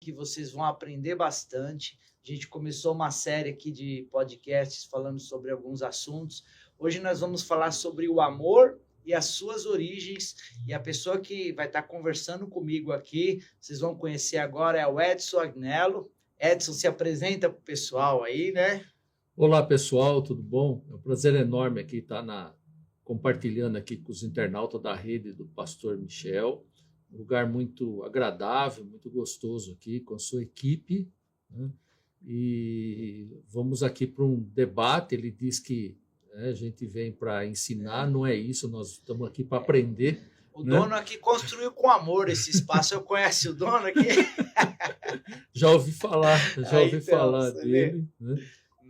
que vocês vão aprender bastante. A gente começou uma série aqui de podcasts falando sobre alguns assuntos. Hoje nós vamos falar sobre o amor e as suas origens. E a pessoa que vai estar conversando comigo aqui, vocês vão conhecer agora, é o Edson Agnello. Edson, se apresenta para o pessoal aí, né? Olá pessoal, tudo bom? É um prazer enorme aqui estar compartilhando aqui com os internautas da rede do Pastor Michel. Um lugar muito agradável, muito gostoso aqui com a sua equipe, né? E vamos aqui para um debate. Ele diz que a gente vem para ensinar, não é isso, nós estamos aqui para aprender. O dono aqui construiu com amor esse espaço. Eu conheço o dono aqui? Já ouvi falar dele, né?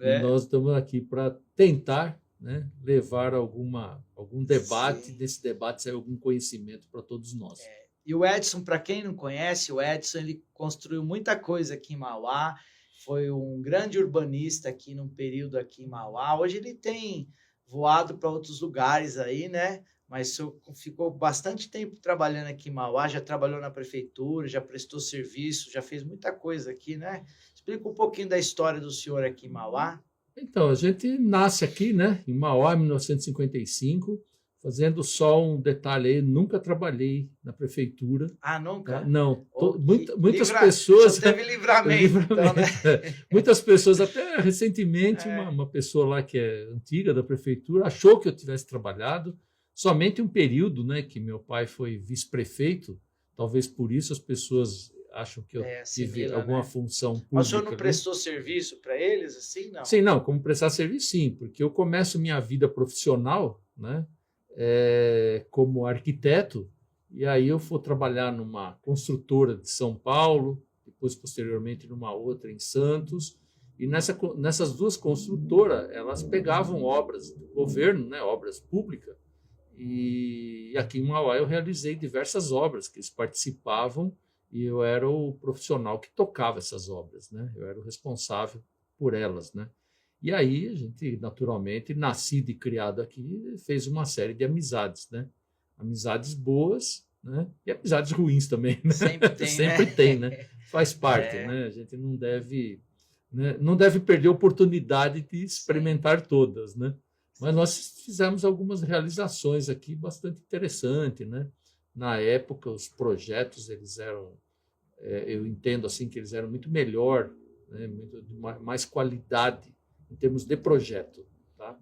E nós estamos aqui para tentar, né, levar algum debate. Sim. Desse debate sair algum conhecimento para todos nós. E o Edson, para quem não conhece, o Edson ele construiu muita coisa aqui em Mauá, foi um grande urbanista aqui num período aqui em Mauá. Hoje ele tem voado para outros lugares aí, né? Mas ficou bastante tempo trabalhando aqui em Mauá, já trabalhou na prefeitura, já prestou serviço, já fez muita coisa aqui, né? Explica um pouquinho da história do senhor aqui em Mauá. Então, a gente nasce aqui, né, em Mauá, em 1955, fazendo só um detalhe aí, nunca trabalhei na prefeitura. Ah, nunca? Não, muitas pessoas... Só teve livramento. Então, né? Muitas pessoas, até recentemente, uma pessoa lá que é antiga da prefeitura, achou que eu tivesse trabalhado somente um período, né, que meu pai foi vice-prefeito, talvez por isso as pessoas acham que eu tive alguma função pública. Mas o senhor não prestou serviço para eles, assim, não? Sim, não, como prestar serviço, sim, porque eu começo minha vida profissional, né, como arquiteto, e aí eu fui trabalhar numa construtora de São Paulo, depois, posteriormente, numa outra em Santos, e nessas duas construtoras, elas pegavam obras do governo, né, obras públicas, e aqui em Mauá eu realizei diversas obras que eles participavam, e eu era o profissional que tocava essas obras, né? Eu era o responsável por elas, né? E aí a gente, naturalmente, nascido e criado aqui, fez uma série de amizades, né? Amizades boas, né? E amizades ruins também, né? Sempre tem, né? Faz parte, né? A gente não deve perder a oportunidade de experimentar todas, né? Mas nós fizemos algumas realizações aqui bastante interessantes, né? Na época, os projetos, eles eram, eu entendo assim, que eles eram muito melhor, né? De mais qualidade em termos de projeto, tá?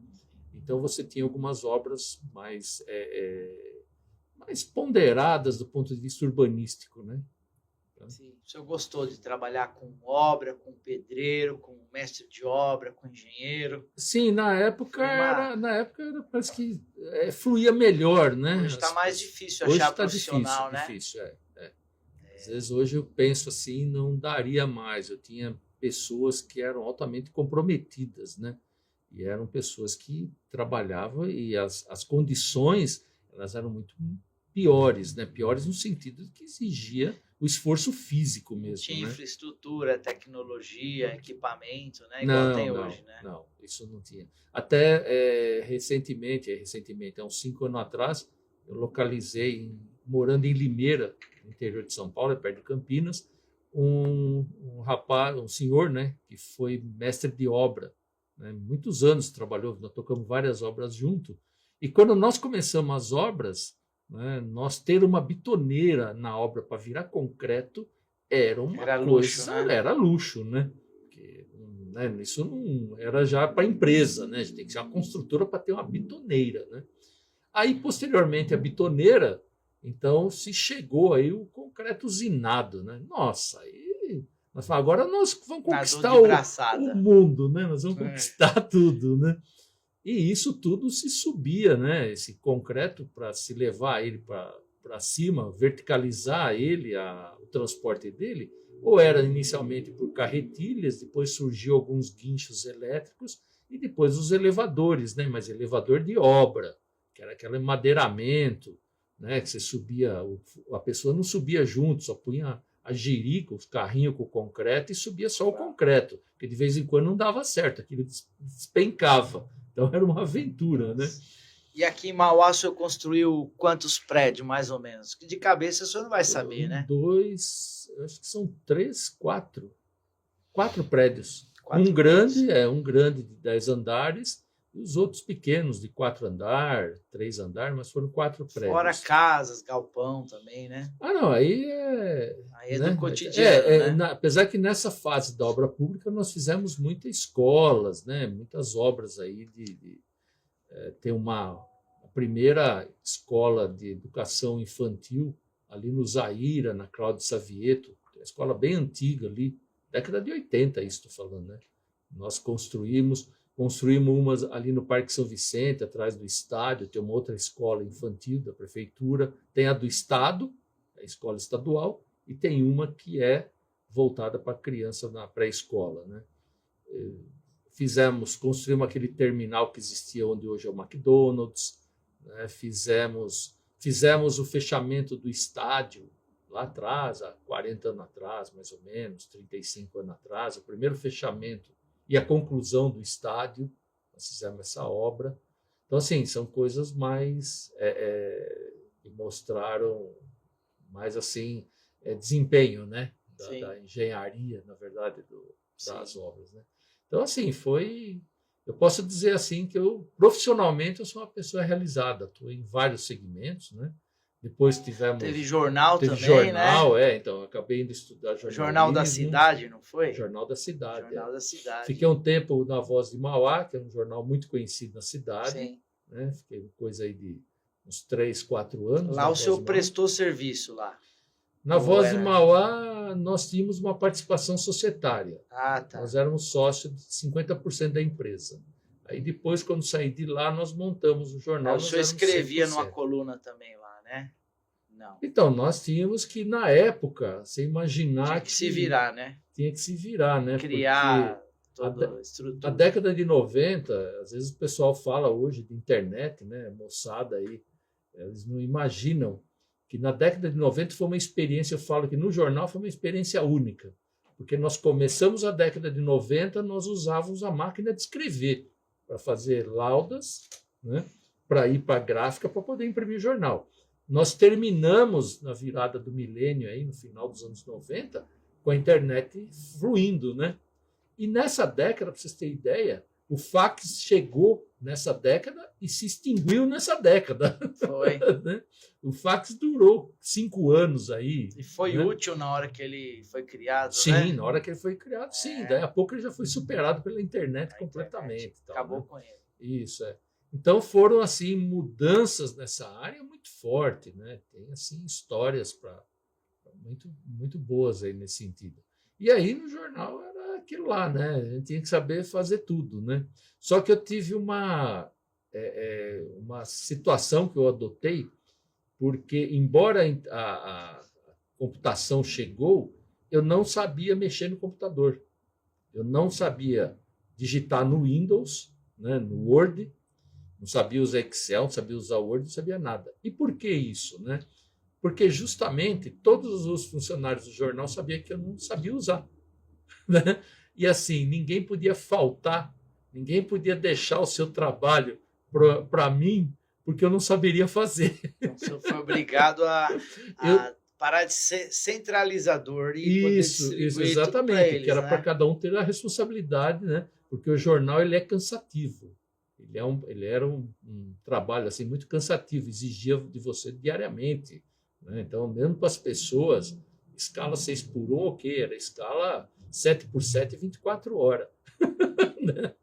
Então, você tinha algumas obras mais ponderadas do ponto de vista urbanístico, né? Sim. O senhor gostou de trabalhar com obra, com pedreiro, com mestre de obra, com engenheiro? Sim, na época parece que fluía melhor, né? Hoje está mais difícil achar profissional, né? Difícil. Às vezes hoje eu penso assim, não daria mais. Eu tinha pessoas que eram altamente comprometidas, né? E eram pessoas que trabalhavam e as condições elas eram muito piores, né? Piores no sentido de que exigia o esforço físico mesmo. Tinha, né? Infraestrutura, tecnologia, equipamento, né? Igual tem hoje, né? Não, isso não tinha. Até recentemente, há uns 5 anos atrás, eu localizei, morando em Limeira, no interior de São Paulo, perto de Campinas, um rapaz, um senhor, né, que foi mestre de obra, né? Muitos anos trabalhou, nós tocamos várias obras junto. E quando nós começamos as obras, né, nós ter uma bitoneira na obra para virar concreto era luxo, né? Porque, né, isso não era já para a empresa, né? A gente tem que ser uma construtora para ter uma bitoneira, né? Aí, posteriormente, a bitoneira, então, se chegou aí o concreto usinado, né? Nossa, aí nós falamos, agora nós vamos conquistar o mundo, né? Nós vamos conquistar tudo, né? E isso tudo se subia, né? Esse concreto, para se levar ele para cima, verticalizar ele, o transporte dele, ou era inicialmente por carretilhas, depois surgiu alguns guinchos elétricos e depois os elevadores, né? Mas elevador de obra, que era aquele madeiramento, né? Que você subia, a pessoa não subia junto, só punha a jirica, os carrinhos com o concreto e subia só o concreto, porque de vez em quando não dava certo, aquilo despencava. Então era uma aventura, né? E aqui em Mauá o senhor construiu quantos prédios, mais ou menos? De cabeça o senhor não vai saber, né? Acho que são 3, 4. 4 prédios. Quatro prédios. Um grande de 10 andares, e os outros pequenos de 4 andares, 3 andares, mas foram 4 prédios. Fora casas, galpão também, né? Ah, não, aí é. Aí é Né? do cotidiano, né? Apesar que nessa fase da obra pública nós fizemos muitas escolas, né? Muitas obras aí tem a primeira escola de educação infantil ali no Zaira, na Cláudio Savieto, uma escola bem antiga ali, década de 80, isso estou falando, né? Nós construímos umas ali no Parque São Vicente, atrás do estádio, tem uma outra escola infantil da prefeitura, tem a do estado, a escola estadual, e tem uma que é voltada para criança na pré-escola, né? Construímos aquele terminal que existia onde hoje é o McDonald's, né? Fizemos o fechamento do estádio lá atrás, há 40 anos atrás, mais ou menos, 35 anos atrás, o primeiro fechamento e a conclusão do estádio, nós fizemos essa obra. Então, assim, são coisas mais que mostraram mais assim desempenho, né, da engenharia, na verdade, das obras, né? Então, assim, eu posso dizer assim que profissionalmente eu sou uma pessoa realizada, estou em vários segmentos, né? Depois Teve jornal também, jornal, né? Então acabei indo estudar jornalismo. Jornal da Cidade, não foi? Jornal da Cidade. Jornal da Cidade. Fiquei um tempo na Voz de Mauá, que é um jornal muito conhecido na cidade. Sim. Né? Fiquei coisa aí de uns 3, 4 anos. Lá o senhor prestou serviço lá? Na Voz de Mauá, nós tínhamos uma participação societária. Ah, tá. Nós éramos sócios de 50% da empresa. Aí depois, quando saí de lá, nós montamos o jornal. O senhor escrevia numa coluna também lá, né? Não. Então, nós tínhamos que, na época, você imaginar tinha que se virar, né? Tinha que se virar, né? Criar toda a estrutura. Na década de 90, às vezes o pessoal fala hoje de internet, né? Moçada aí, eles não imaginam que na década de 90 foi uma experiência, eu falo que no jornal foi uma experiência única, porque nós começamos a década de 90, nós usávamos a máquina de escrever para fazer laudas, né? Para ir para a gráfica para poder imprimir jornal. Nós terminamos na virada do milênio, aí, no final dos anos 90, com a internet fluindo, né? E nessa década, para vocês terem ideia, o fax chegou nessa década e se extinguiu nessa década. Foi. Né? O fax durou 5 anos aí. E foi útil na hora que ele foi criado, sim, né? Na hora que ele foi criado, sim. Daí a pouco ele já foi superado pela internet completamente. Acabou com ele. Isso, Então foram assim mudanças nessa área muito forte, né? Tem assim histórias muito boas aí nesse sentido. E aí no jornal era aquilo lá, né? A gente tinha que saber fazer tudo, né? Só que eu tive uma situação que eu adotei, porque embora a computação chegou, eu não sabia mexer no computador. Eu não sabia digitar no Windows, né? No Word. Não sabia usar Excel, não sabia usar Word, não sabia nada. E por que isso, né? Porque justamente todos os funcionários do jornal sabiam que eu não sabia usar. Né? E assim, ninguém podia faltar, ninguém podia deixar o seu trabalho para mim, porque eu não saberia fazer. Então, o senhor foi obrigado a parar de ser centralizador e poder distribuir isso, exatamente, eles, que era né? para cada um ter a responsabilidade, né? Porque o jornal ele é cansativo. Ele era um trabalho assim, muito cansativo, exigia de você diariamente. Né? Então, mesmo para as pessoas, escala 6x1, ok, era escala 7x7, 24 horas. Né?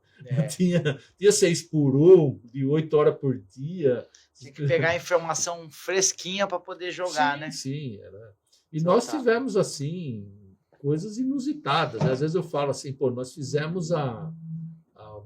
Tinha 6x1, de 8 horas por dia. Tinha que pegar a informação fresquinha para poder jogar, né? Sim, era. E nós tivemos, assim, coisas inusitadas. Às vezes eu falo assim, nós fizemos a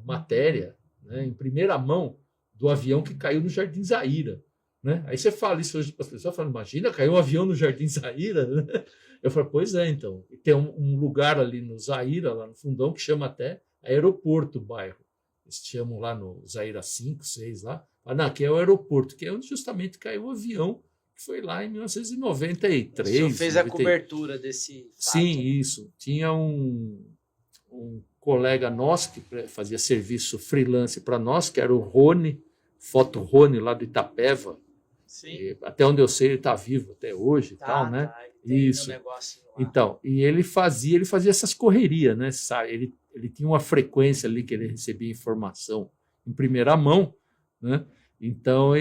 matéria, né, em primeira mão do avião que caiu no Jardim Zaira. Né? Aí você fala isso hoje para as pessoas, fala, imagina, caiu um avião no Jardim Zaira? Né? Eu falo, pois é, então. E tem um lugar ali no Zaira, lá no fundão, que chama até aeroporto o bairro. Eles chamam lá no Zaira 5, 6 lá. Ah, não, aqui é o aeroporto, que é onde justamente caiu o avião, que foi lá em 1993. O senhor fez a cobertura desse fato. Sim, isso. Tinha um colega nosso que fazia serviço freelance para nós, que era o Rony, Foto Rony, lá do Itapeva. Sim. Até onde eu sei, ele está vivo até hoje e tal, né? Isso. Um negocinho lá. Então, e ele fazia essas correrias, né? Ele tinha uma frequência ali que ele recebia informação em primeira mão, né? Então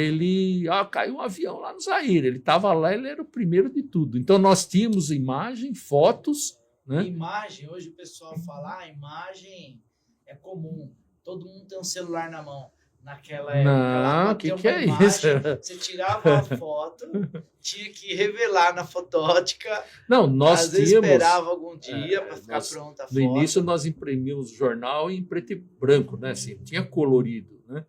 caiu um avião lá no Zaire, ele estava lá, ele era o primeiro de tudo. Então nós tínhamos imagem, fotos, né? Imagem, hoje o pessoal fala, imagem é comum, todo mundo tem um celular na mão. Naquela época, não, que é imagem, isso? Você tirava a foto, tinha que revelar na fotótica. Não, nós às vezes esperava algum dia para ficar pronta a foto. No início nós imprimimos o jornal em preto e branco, né? Assim, tinha colorido, né?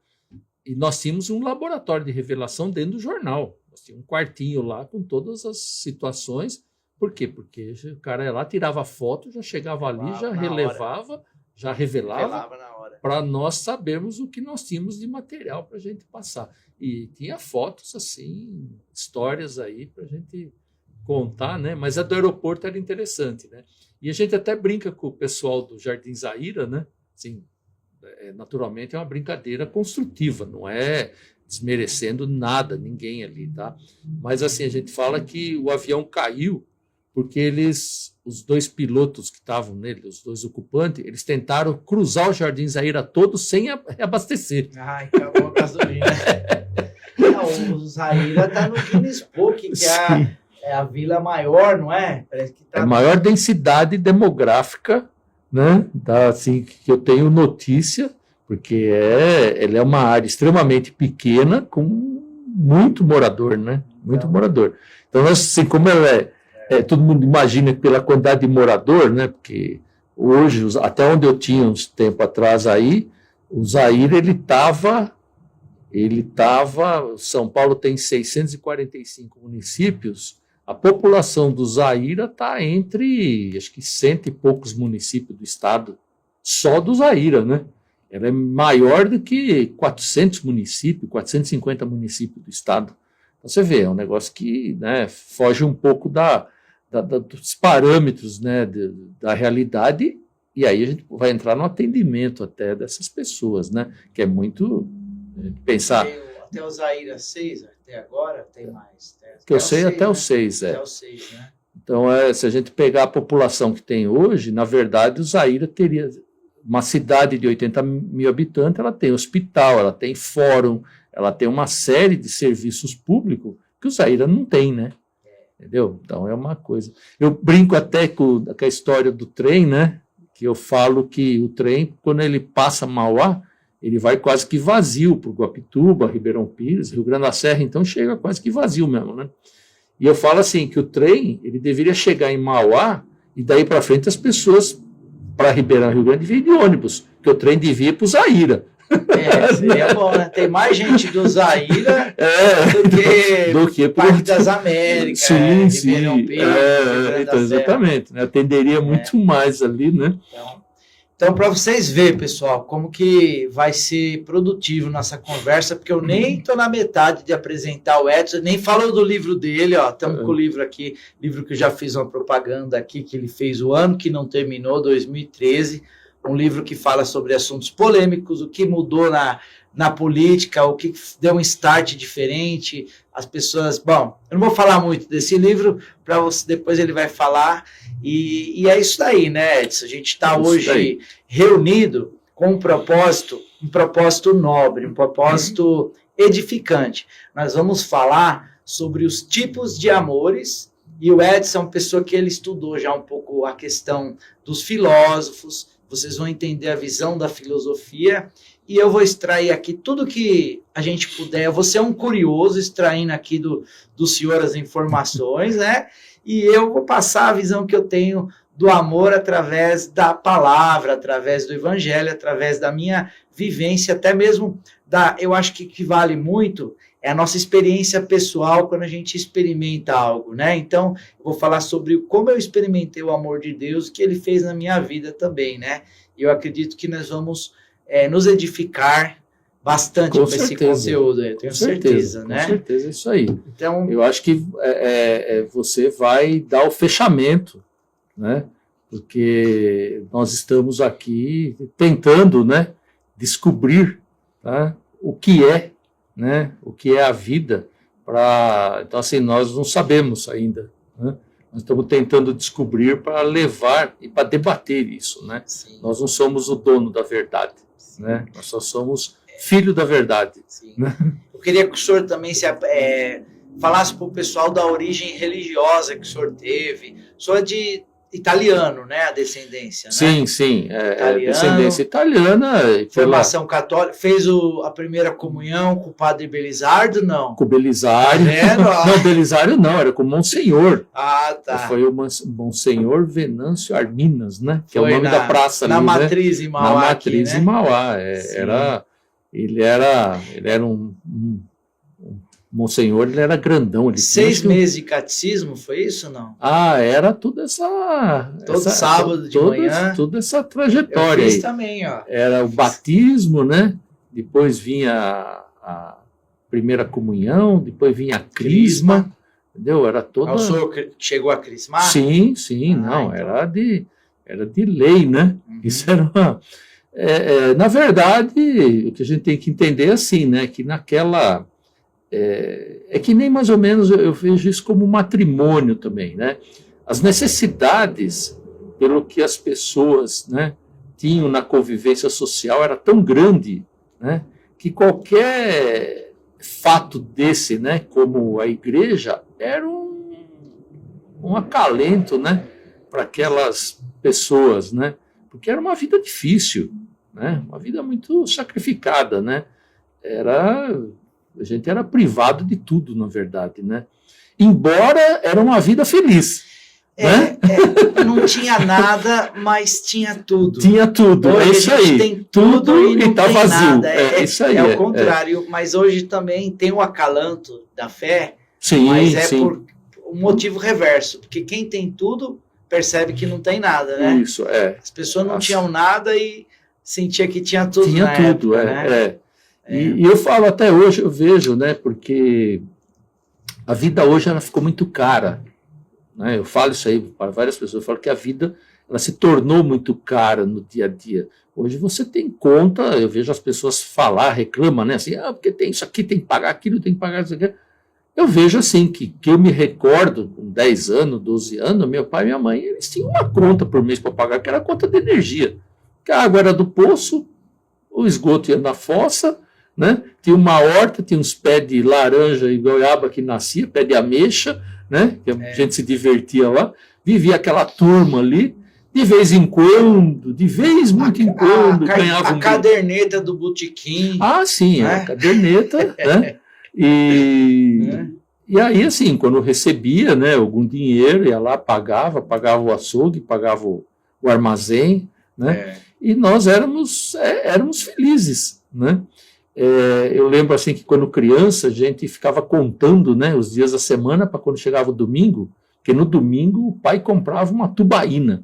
E nós tínhamos um laboratório de revelação dentro do jornal. Nós tínhamos um quartinho lá com todas as situações. Por quê? Porque o cara ia lá, tirava foto, já chegava ali, já relevava, já revelava na hora, para nós sabermos o que nós tínhamos de material para a gente passar. E tinha fotos, assim, histórias aí para a gente contar, né? Mas a do aeroporto era interessante, né? E a gente até brinca com o pessoal do Jardim Zaira, né? Assim, naturalmente é uma brincadeira construtiva, não é desmerecendo nada, ninguém ali, tá? Mas assim, a gente fala que o avião caiu porque os dois pilotos que estavam nele, os dois ocupantes, eles tentaram cruzar o Jardim Zaira todo sem abastecer. Ai, acabou a gasolina. Não, o Zaira está no Guinness Book, que é a vila maior, não é? Parece que a maior densidade demográfica, né? Tá, assim, que eu tenho notícia, porque ele é uma área extremamente pequena, com muito morador, né? Muito morador. Então, assim, como ela todo mundo imagina pela quantidade de morador, né? Porque hoje, até onde eu tinha uns tempo atrás aí, o Zaire, São Paulo tem 645 municípios, a população do Zaire está entre, acho que 100 e poucos municípios do estado, só do Zaire, né? Ela é maior do que 400 municípios, 450 municípios do estado. Então você vê, é um negócio que, né, foge um pouco dos parâmetros, né, da realidade, e aí a gente vai entrar no atendimento até dessas pessoas, né, que é muito pensar. Até o Zaire 6, até agora tem mais. Que eu sei até o 6, Até o 6, né? Então, se a gente pegar a população que tem hoje, na verdade, o Zaire teria uma cidade de 80 mil habitantes, ela tem hospital, ela tem fórum, ela tem uma série de serviços públicos que o Zaire não tem, né? Entendeu? Então é uma coisa. Eu brinco até com a história do trem, né? Que eu falo que o trem, quando ele passa Mauá, ele vai quase que vazio para o Guapituba, Ribeirão Pires, Rio Grande da Serra, então chega quase que vazio mesmo, né? E eu falo assim, que o trem, ele deveria chegar em Mauá e daí para frente as pessoas para Ribeirão, Rio Grande, vêm de ônibus, que o trem devia ir para o Zaira. Seria bom, né? Tem mais gente do Zaira do que Parque das Américas, sim, Ribeirão Pires, então, exatamente, né? Atenderia muito mais ali, né? Então, para vocês verem, pessoal, como que vai ser produtivo nossa conversa, porque eu nem estou na metade de apresentar o Edson, nem falo do livro dele, ó, estamos com o livro aqui, livro que eu já fiz uma propaganda aqui, que ele fez o ano que não terminou, 2013, um livro que fala sobre assuntos polêmicos, o que mudou na política, o que deu um start diferente, as pessoas... Bom, eu não vou falar muito desse livro, para você, depois ele vai falar, e é isso daí, né, Edson? A gente está hoje reunido com um propósito nobre, um propósito edificante. Nós vamos falar sobre os tipos de amores, e o Edson é uma pessoa que ele estudou já um pouco a questão dos filósofos, vocês vão entender a visão da filosofia, e eu vou extrair aqui tudo que a gente puder. Eu vou ser um curioso, extraindo aqui do senhor as informações, né? E eu vou passar a visão que eu tenho do amor através da palavra, através do evangelho, através da minha vivência, até mesmo eu acho que vale muito é a nossa experiência pessoal quando a gente experimenta algo, né? Então, eu vou falar sobre como eu experimentei o amor de Deus, que ele fez na minha vida também, né? E eu acredito que nós vamos nos edificar bastante com esse conteúdo, eu tenho certeza, né? Com certeza, é isso aí. Então, eu acho que você vai dar o fechamento, né? Porque nós estamos aqui tentando, né, descobrir, tá, o que é né, o que é a vida. Então, assim, nós não sabemos ainda, né? Nós estamos tentando descobrir para levar e para debater isso, né? Sim. Nós não somos o dono da verdade, né? Nós só somos filho da verdade. Sim. Né? Eu queria que o senhor também falasse para o pessoal da origem religiosa que o senhor teve. O senhor é de italiano, né? A descendência, né? Sim, sim. Descendência italiana. Formação católica. Fez a primeira comunhão com o padre Belisário, não? Com o Belisário. Não, Belisário não, era com o Monsenhor. Ah, tá. Foi o Monsenhor Venâncio Arminas, né? Que foi é o nome da praça ali, na Matriz, né? Em Mauá. Na Matriz, aqui, né? em Mauá. Ele era um Monsenhor, ele era grandão. Ele 6 meses de catecismo, foi isso ou não? Era toda essa... Todo sábado de manhã. Toda essa trajetória. Eu fiz também, ó. Era o batismo, né? Depois vinha a primeira comunhão, depois vinha a crisma, entendeu? Era toda... O senhor chegou a crismar? Sim, não, então... era de lei, né? Uhum. Isso era uma... na verdade, o que a gente tem que entender é assim, né? Que naquela... É que nem mais ou menos eu vejo isso como matrimônio também, né? As necessidades, pelo que as pessoas, né, tinham na convivência social, era tão grande, né, que qualquer fato desse, né, como a igreja, era um acalento, né, para aquelas pessoas, né? Porque era uma vida difícil, né? Uma vida muito sacrificada, né? A gente era privado de tudo, na verdade, né? Embora era uma vida feliz. Né? Não tinha nada, mas tinha tudo. Tinha tudo, hoje é isso a gente aí. Tem tudo e não tá tem vazio. Nada. Isso aí. É o contrário, mas hoje também tem o acalanto da fé, sim, mas sim. Por um motivo reverso, porque quem tem tudo percebe que não tem nada, né? Isso, As pessoas não tinham nada e sentia que tinha tudo. Tinha na tudo, época, né? E eu falo até hoje, eu vejo, né, porque a vida hoje ela ficou muito cara, né? Eu falo isso aí para várias pessoas, eu falo que a vida ela se tornou muito cara no dia a dia. Hoje você tem conta, eu vejo as pessoas falar, reclamam, né, assim, porque tem isso aqui, tem que pagar aquilo, tem que pagar isso aqui. Eu vejo assim, que eu me recordo, com 10 anos, 12 anos, meu pai e minha mãe, eles tinham uma conta por mês para pagar, que era a conta de energia. Que a água era do poço, o esgoto ia na fossa, né? Tinha uma horta, tinha uns pés de laranja e goiaba que nascia, pé de ameixa, né? Que a gente se divertia lá, vivia aquela turma ali, de vez em quando, ganhava a caderneta do botequim. Sim, a caderneta, né? E aí, assim, quando recebia, né, algum dinheiro, ia lá, pagava o açougue, pagava o armazém, né? E nós éramos felizes, né? Eu lembro assim que quando criança a gente ficava contando, né, os dias da semana para quando chegava o domingo, porque no domingo o pai comprava uma tubaína,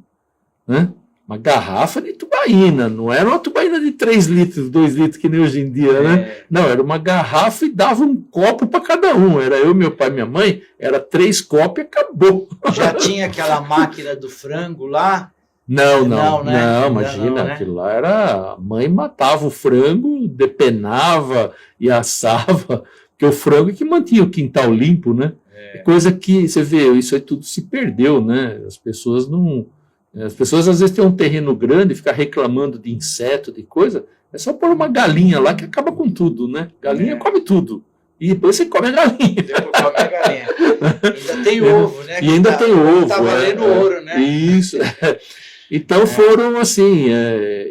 né? Uma garrafa de tubaína, não era uma tubaína de 3 litros, 2 litros que nem hoje em dia, né? Não, era uma garrafa e dava um copo para cada um, era eu, meu pai e minha mãe, era 3 copos e acabou. Já tinha aquela máquina do frango lá? Não, imagina, né? Aquilo lá era... A mãe matava o frango, depenava e assava, porque o frango é que mantinha o quintal limpo, né? Coisa que, você vê, isso aí tudo se perdeu, né? As pessoas às vezes têm um terreno grande e ficam reclamando de inseto, de coisa, é só pôr uma galinha lá que acaba com tudo, né? Galinha come tudo. E depois você come a galinha. Depois come a galinha. Ainda tem ovo, né? E ainda tem ovo. Tá valendo ouro, né? Isso. Então foram assim,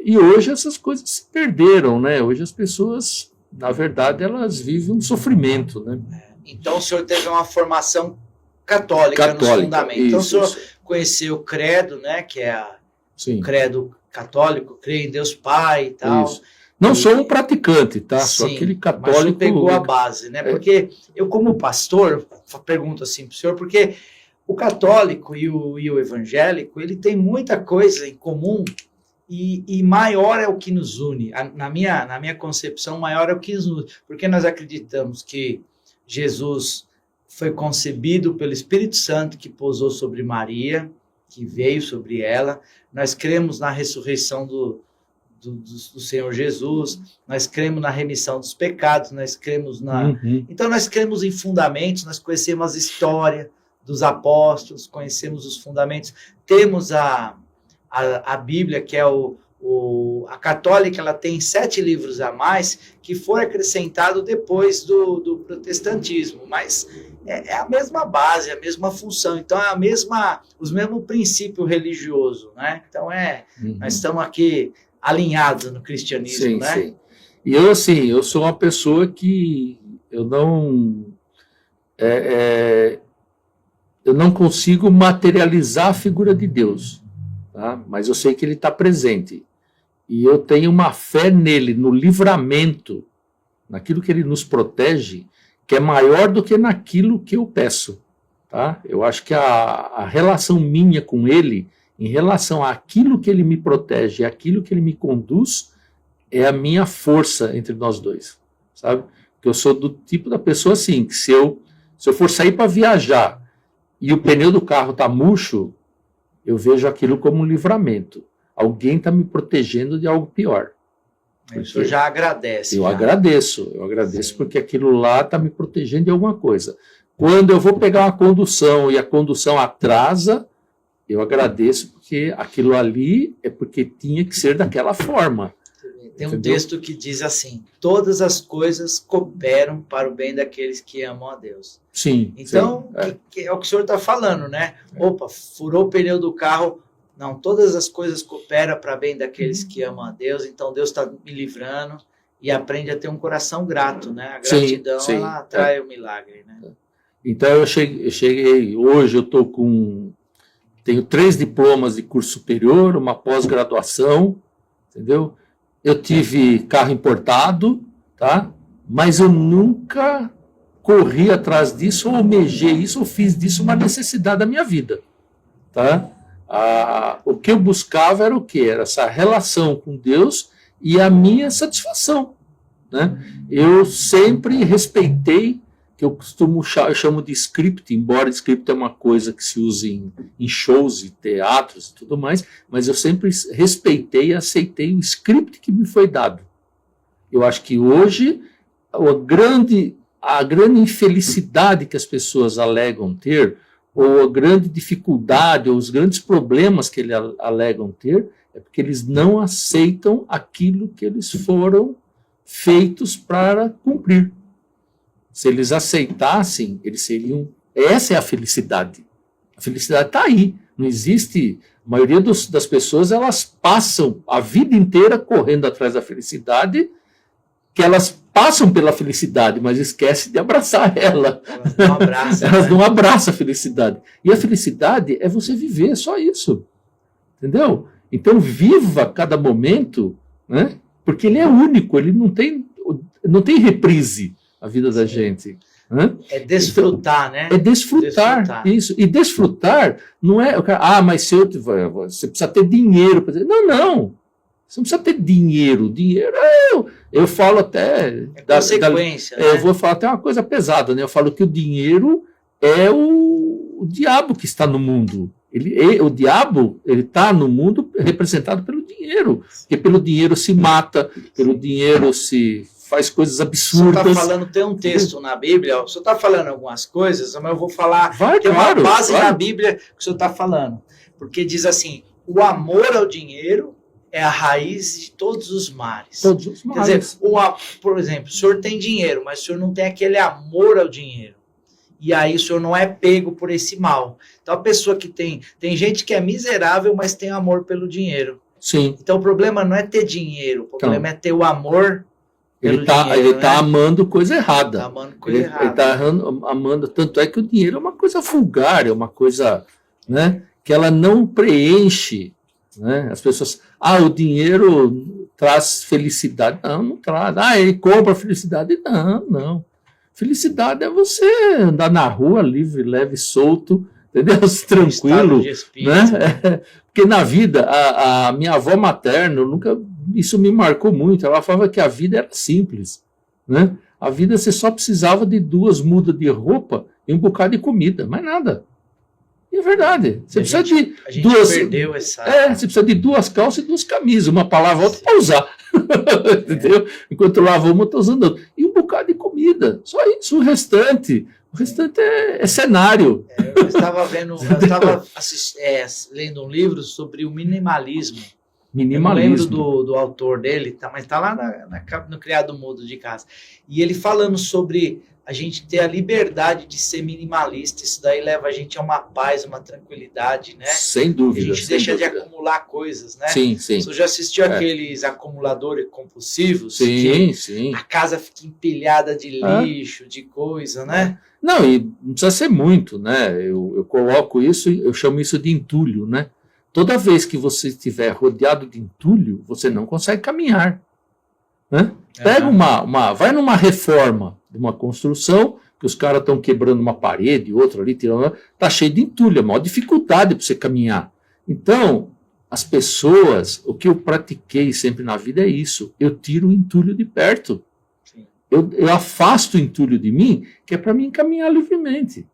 e hoje essas coisas se perderam, né? Hoje as pessoas, na verdade, elas vivem um sofrimento, né? Então o senhor teve uma formação católica nos fundamentos. Então o senhor conheceu o credo, né? Que é o credo católico, crê em Deus Pai e tal. Isso. Não sou um praticante, tá? Sim, sou aquele católico. Mas pegou a base, né? Porque eu, como pastor, pergunto assim para o senhor, porque o católico e o evangélico, ele tem muita coisa em comum e maior é o que nos une. Na minha concepção, maior é o que nos une. Porque nós acreditamos que Jesus foi concebido pelo Espírito Santo que pousou sobre Maria, que veio sobre ela. Nós cremos na ressurreição do Senhor Jesus, nós cremos na remissão dos pecados, nós cremos Então nós cremos em fundamentos, nós conhecemos a história dos apóstolos, conhecemos os fundamentos, temos a Bíblia, que é a católica, ela tem 7 livros a mais, que foi acrescentado depois do protestantismo, mas é a mesma base, a mesma função, então é os mesmos princípios religiosos, né? Então nós estamos aqui alinhados no cristianismo, sim, né? Sim. E eu, assim, eu sou uma pessoa que eu não consigo materializar a figura de Deus, tá? Mas eu sei que ele está presente. E eu tenho uma fé nele, no livramento, naquilo que ele nos protege, que é maior do que naquilo que eu peço. Tá? Eu acho que a relação minha com ele, em relação àquilo que ele me protege, aquilo que ele me conduz, é a minha força entre nós dois. Sabe? Porque eu sou do tipo da pessoa assim, que se eu for sair para viajar e o pneu do carro está murcho, eu vejo aquilo como um livramento. Alguém está me protegendo de algo pior. O senhor já agradece. Eu agradeço Sim. Porque aquilo lá está me protegendo de alguma coisa. Quando eu vou pegar uma condução e a condução atrasa, eu agradeço porque aquilo ali é porque tinha que ser daquela forma. Tem um texto que diz assim: todas as coisas cooperam para o bem daqueles que amam a Deus. Sim. Então, sim. É o que o senhor está falando, né? Opa, furou o pneu do carro. Não, todas as coisas cooperam para bem daqueles que amam a Deus, então Deus está me livrando, e aprende a ter um coração grato, né? A gratidão, sim. Ela atrai o milagre, né? Então eu cheguei hoje eu tenho 3 diplomas de curso superior, uma pós-graduação, entendeu? Eu tive carro importado, tá? Mas eu nunca corri atrás disso, ou almejei isso, ou fiz disso uma necessidade da minha vida, tá? O que eu buscava era o quê? Era essa relação com Deus e a minha satisfação, né? Eu sempre respeitei, que eu chamo de script, embora script é uma coisa que se usa em shows e teatros e tudo mais, mas eu sempre respeitei e aceitei o script que me foi dado. Eu acho que hoje a grande infelicidade que as pessoas alegam ter, ou a grande dificuldade, ou os grandes problemas que eles alegam ter, é porque eles não aceitam aquilo que eles foram feitos para cumprir. Se eles aceitassem, eles seriam... Essa é a felicidade. A felicidade está aí. Não existe... A maioria das pessoas, elas passam a vida inteira correndo atrás da felicidade, que elas passam pela felicidade, mas esquecem de abraçar ela. Elas não abraçam. Elas não abraçam a felicidade. E a felicidade é você viver, só isso. Entendeu? Então, viva cada momento, né? Porque ele é único, ele não tem reprise a vida da gente. Né? É desfrutar, né? É desfrutar, isso. E desfrutar não é... mas você precisa ter dinheiro para dizer. Não. Você não precisa ter dinheiro. Dinheiro eu falo até... É consequência, né? Eu vou falar até uma coisa pesada, né? Eu falo que o dinheiro é o diabo que está no mundo. O diabo está no mundo representado pelo dinheiro. Porque pelo dinheiro se mata, pelo dinheiro se faz coisas absurdas. O senhor está falando, tem um texto na Bíblia, o senhor está falando algumas coisas, mas eu vou falar que é uma base na Bíblia que o senhor está falando. Porque diz assim, o amor ao dinheiro é a raiz de todos os males. Todos os males. Quer dizer, por exemplo, o senhor tem dinheiro, mas o senhor não tem aquele amor ao dinheiro. E aí o senhor não é pego por esse mal. Então a pessoa que tem gente que é miserável, mas tem amor pelo dinheiro. Sim. Então o problema não é ter dinheiro, o problema é ter o amor pelo dinheiro. Ele está amando coisa errada. Está amando coisa errada. Ele está amando, tanto é que o dinheiro é uma coisa vulgar, é uma coisa, né, que ela não preenche. Né? As pessoas, o dinheiro traz felicidade. Não traz. Ele compra felicidade. Não. Felicidade é você andar na rua livre, leve, solto, entendeu? Tranquilo. Né? Porque na vida, a minha avó materna, isso me marcou muito. Ela falava que a vida era simples. Né? A vida você só precisava de 2 mudas de roupa e um bocado de comida, mais nada. E é verdade. Você precisa de a gente duas. Perdeu essa. Você precisa de 2 calças e 2 camisas, uma para lavar, outra para usar. Entendeu? Enquanto lava uma, estou usando outra. E um bocado de comida. Só isso. O restante é cenário. Eu estava lendo um livro sobre o minimalismo. Minimalismo. Eu não lembro do autor dele, mas está lá no Criado Mudo de casa. E ele falando sobre a gente ter a liberdade de ser minimalista. Isso daí leva a gente a uma paz, uma tranquilidade, né? Sem dúvida. A gente deixa de acumular coisas, né? Sim, sim. Você já assistiu aqueles acumuladores compulsivos? Sim, sim. A casa fica empilhada de lixo, de coisa, né? Não, e não precisa ser muito, né? Eu coloco isso, eu chamo isso de entulho, né? Toda vez que você estiver rodeado de entulho, você não consegue caminhar. Né? Pega vai numa reforma de uma construção, que os caras estão quebrando uma parede, outra ali, está cheio de entulho, é maior dificuldade para você caminhar. Então, as pessoas, o que eu pratiquei sempre na vida é isso, eu tiro o entulho de perto. Eu afasto o entulho de mim, que é para mim caminhar livremente.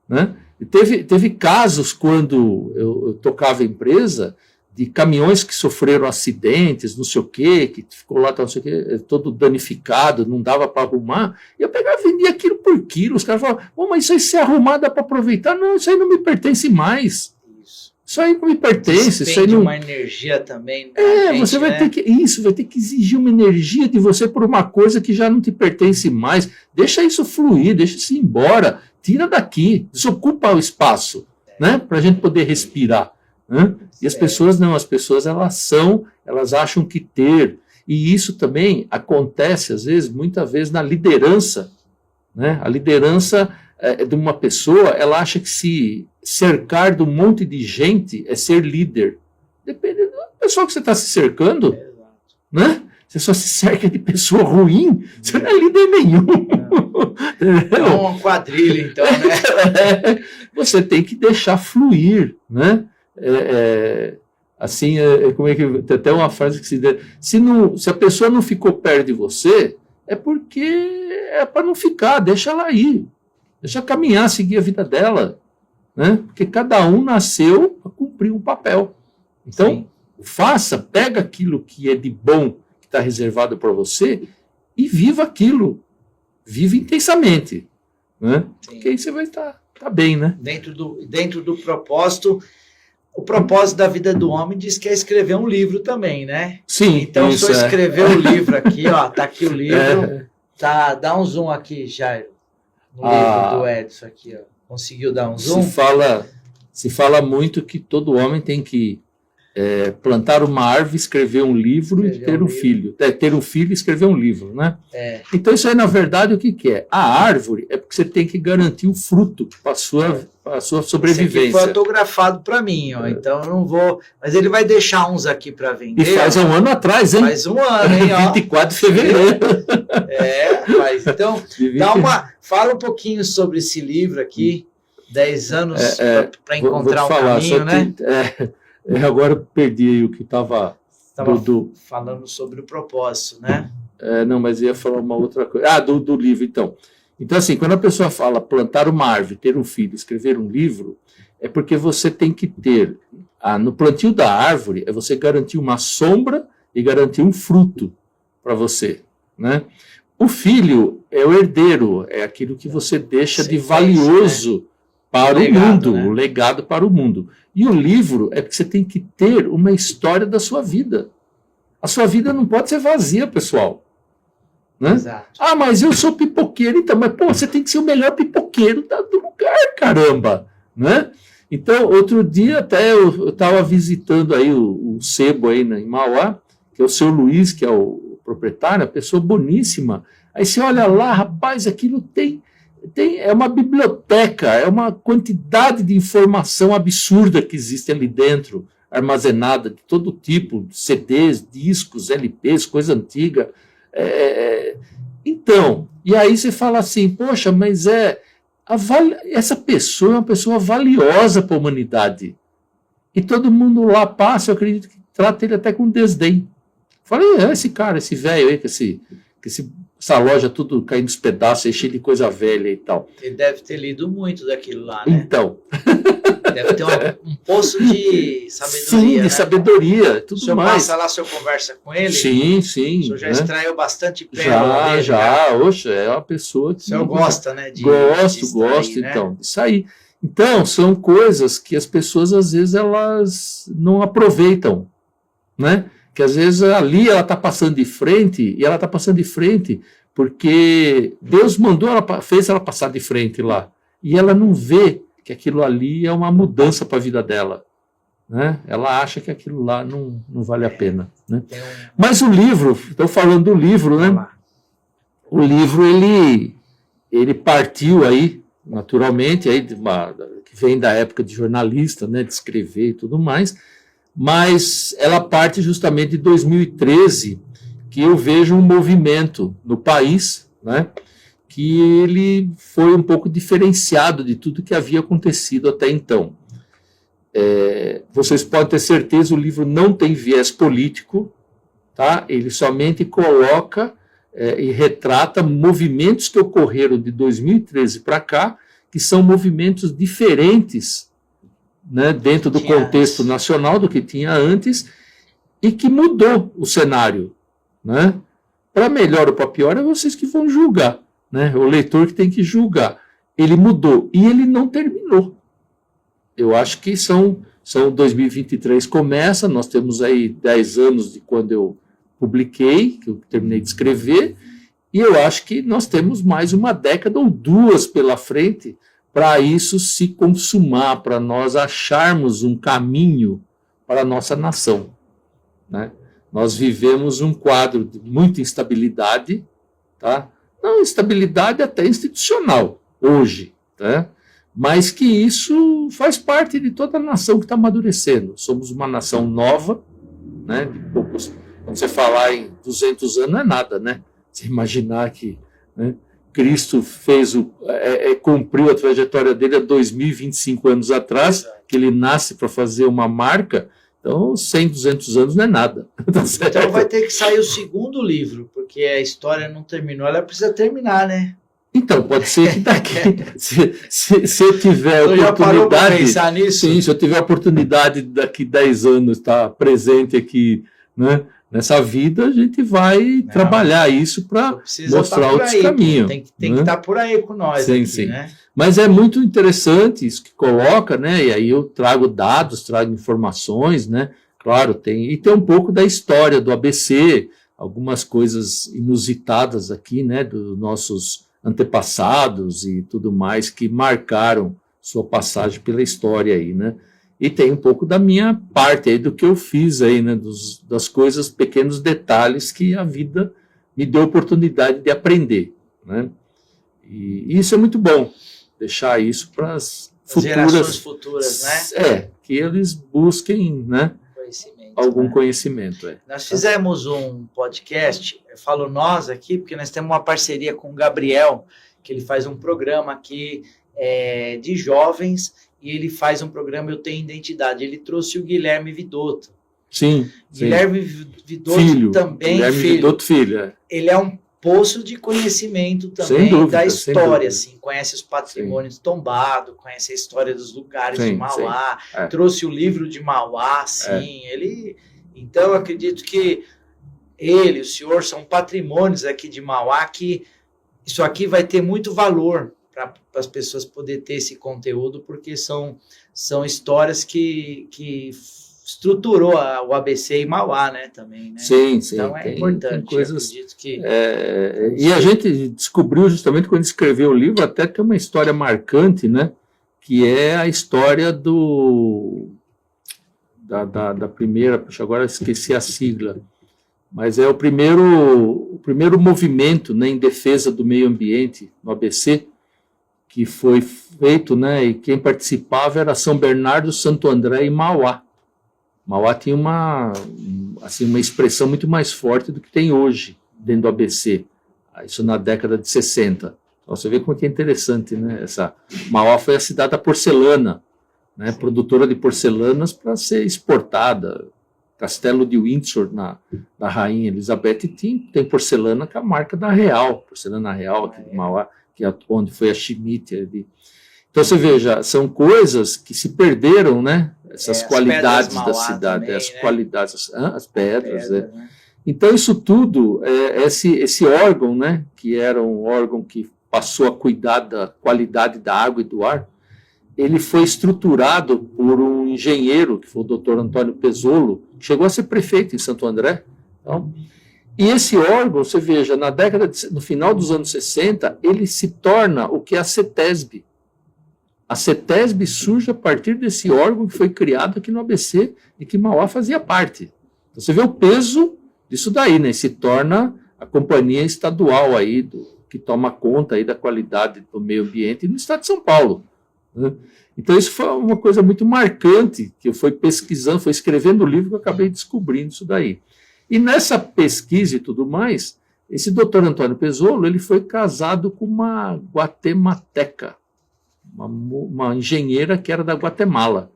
Né? Teve casos quando eu tocava empresa, de caminhões que sofreram acidentes, não sei o quê, que ficou lá, não sei o quê, todo danificado, não dava para arrumar, e eu pegava e vendia aquilo por quilo. Os caras falavam, mas isso aí se arrumar dá para aproveitar? Não, isso aí não me pertence mais. Isso aí não me pertence. Isso aí não... uma energia também. Você vai ter que exigir uma energia de você por uma coisa que já não te pertence mais. Deixa isso fluir, deixa isso ir embora, tira daqui, desocupa o espaço, né, para a gente poder respirar. Né? E as pessoas não, elas acham que ter, e isso também acontece muitas vezes na liderança, né? A liderança de uma pessoa, ela acha que se cercar de um monte de gente é ser líder. Depende da pessoa que você está se cercando, né? Você só se cerca de pessoa ruim, você não é líder nenhum. É uma quadrilha, então, né? Você tem que deixar fluir, né? Como é que tem até uma frase que se a pessoa não ficou perto de você, é porque é para não ficar, deixa ela ir, deixa caminhar, seguir a vida dela, né? Porque cada um nasceu para cumprir um papel. Então, pega aquilo que é de bom, que está reservado para você, e viva aquilo, viva intensamente, né? Porque aí você vai estar bem, né? Dentro do propósito. O propósito da vida do homem diz que é escrever um livro também, né? Sim. Então, se eu escrever o livro aqui, ó, tá aqui o livro. Dá um zoom aqui, Jairo. No livro do Edson aqui, ó. Conseguiu dar um zoom? Se fala muito que todo homem tem que plantar uma árvore, escrever um livro e ter um filho. Ter um filho e escrever um livro, né? Então, isso aí, na verdade, o que é? A árvore é porque você tem que garantir o fruto para a sua sobrevivência. Esse aqui foi autografado para mim, ó. Então eu não vou... Mas ele vai deixar uns aqui para vender. E faz um ano atrás, hein? Faz um ano, hein? Ó. 24 de fevereiro. Rapaz. Então, fala um pouquinho sobre esse livro aqui. 10 anos para encontrar um caminho, né? Agora eu perdi aí o que estava... falando sobre o propósito, né? Não, mas ia falar uma outra coisa. Do livro, então. Então, assim, quando a pessoa fala plantar uma árvore, ter um filho, escrever um livro, é porque você tem que ter, no plantio da árvore, é você garantir uma sombra e garantir um fruto para você, né? O filho é o herdeiro, é aquilo que você deixa de valioso para o mundo, né? O legado para o mundo. E o livro é porque você tem que ter uma história da sua vida. A sua vida não pode ser vazia, pessoal. Né? Exato. Mas eu sou pipoqueiro, então, mas você tem que ser o melhor pipoqueiro do lugar, caramba, né? Então, outro dia até eu estava visitando aí o sebo aí em Mauá, que é o seu Luiz, que é o proprietário, a pessoa boníssima. Aí você olha lá, rapaz, aquilo é uma biblioteca, é uma quantidade de informação absurda que existe ali dentro, armazenada de todo tipo, CDs, discos, LPs, coisa antiga. Então, e aí você fala assim, poxa, mas essa pessoa é uma pessoa valiosa para a humanidade. E todo mundo lá passa, eu acredito que trata ele até com desdém. Falei, esse cara, esse velho aí, essa loja tudo caindo nos pedaços, cheio de coisa velha e tal. Ele deve ter lido muito daquilo lá, né? Então, Deve ter um poço de sabedoria. Sim, de né? sabedoria, tudo o senhor mais. passa lá, o senhor conversa com ele? Sim. O senhor já extraiu bastante Já, pérola dele? já. Oxe, é uma pessoa que... O senhor gosta, né? Gosto, né? então, de sair. Então, são coisas que as pessoas, às vezes, elas não aproveitam, né? Que às vezes ali ela está passando de frente, e ela está passando de frente porque Deus mandou ela, fez ela passar de frente lá. E ela não vê que aquilo ali é uma mudança para a vida dela. Né? Ela acha que aquilo lá não vale a pena. Né? Mas o livro, estou falando do livro, né? O livro, ele partiu aí, naturalmente, aí que vem da época de jornalista, né? De escrever e tudo mais, mas ela parte justamente de 2013, que eu vejo um movimento no país, né? Que ele foi um pouco diferenciado de tudo que havia acontecido até então. Vocês podem ter certeza, o livro não tem viés político, tá? Ele somente coloca e retrata movimentos que ocorreram de 2013 para cá, que são movimentos diferentes, né, dentro do contexto nacional do que tinha antes, e que mudou o cenário. Né? Para melhor ou para pior, é vocês que vão julgar. Né? O leitor que tem que julgar. Ele mudou e ele não terminou. Eu acho que são 2023 começa, nós temos aí 10 anos de quando eu publiquei, que eu terminei de escrever, e eu acho que nós temos mais uma década ou duas pela frente para isso se consumar, para nós acharmos um caminho para a nossa nação. Né? Nós vivemos um quadro de muita instabilidade, tá? Não, instabilidade até institucional, hoje, tá? Mas que isso faz parte de toda a nação que está amadurecendo. Somos uma nação nova, né? De poucos, quando você falar em 200 anos, não é nada, né? Você imaginar que... Né? Cristo cumpriu a trajetória dele há 2025 anos atrás, que ele nasce para fazer uma marca, então 100, 200 anos não é nada. Então vai ter que sair o segundo livro, porque a história não terminou, ela precisa terminar, né? Então, pode ser que daqui, se eu tiver oportunidade... Já parou para pensar nisso? Sim, se eu tiver a oportunidade daqui 10 anos estar presente aqui, né? Nessa vida, a gente vai trabalhar isso para mostrar outros caminhos. Tem que estar por aí com nós. Sim, aqui, sim. Né? Mas é muito interessante isso que coloca, né? E aí eu trago dados, trago informações, né? Claro, tem um pouco da história do ABC, algumas coisas inusitadas aqui, né? Dos nossos antepassados e tudo mais que marcaram sua passagem pela história aí, né? E tem um pouco da minha parte aí, do que eu fiz aí, né, das coisas, pequenos detalhes que a vida me deu a oportunidade de aprender, né? E isso é muito bom, deixar isso para as gerações futuras, né? Que eles busquem, né, algum conhecimento. Nós fizemos um podcast, eu falo nós aqui, porque nós temos uma parceria com o Gabriel, que ele faz um programa aqui de jovens, e ele faz um programa Eu Tenho Identidade. Ele trouxe o Guilherme Vidotto. Sim. Guilherme Vidotto filho, também, Guilherme Vidotto, filho. Ele é um poço de conhecimento também dúvida, da história, assim, conhece os patrimônios tombados, conhece a história dos lugares de Mauá, trouxe o livro de Mauá, então eu acredito que ele, o senhor, são patrimônios aqui de Mauá, que isso aqui vai ter muito valor para as pessoas poderem ter esse conteúdo, porque são histórias que estruturou o ABC e Mauá, né, também, né? Sim. Então é importante, tem coisas, acredito que... e a gente descobriu justamente quando escreveu o livro, até tem uma história marcante, né, que é a história da primeira, agora eu esqueci a sigla, mas é o primeiro movimento, né, em defesa do meio ambiente no ABC, que foi feito, né, e quem participava era São Bernardo, Santo André e Mauá. Mauá tinha uma expressão muito mais forte do que tem hoje dentro do ABC, isso na década de 60. Então, você vê como que é interessante, né? Mauá foi a cidade da porcelana, né, produtora de porcelanas para ser exportada. Castelo de Windsor, da Rainha Elizabeth, tem porcelana que é a marca da Real, porcelana Real aqui de Mauá, que é onde foi a Schmidt ali. Então você veja, são coisas que se perderam, né? Essas qualidades da cidade, também, as né? qualidades, as pedras. Pedra, né? Então isso tudo, esse órgão, né? Que era um órgão que passou a cuidar da qualidade da água e do ar, ele foi estruturado por um engenheiro, que foi o Dr. Antônio Pezzolo, que chegou a ser prefeito em Santo André. Então, e esse órgão, você veja, no final dos anos 60, ele se torna o que é a CETESB. A CETESB surge a partir desse órgão que foi criado aqui no ABC e que Mauá fazia parte. Então, você vê o peso disso daí, né? Se torna a companhia estadual aí, que toma conta aí da qualidade do meio ambiente no estado de São Paulo, né? Então, isso foi uma coisa muito marcante, que eu fui pesquisando, fui escrevendo o livro que eu acabei descobrindo isso daí. E nessa pesquisa e tudo mais, esse doutor Antônio Pezzolo, ele foi casado com uma guatemateca, uma engenheira que era da Guatemala.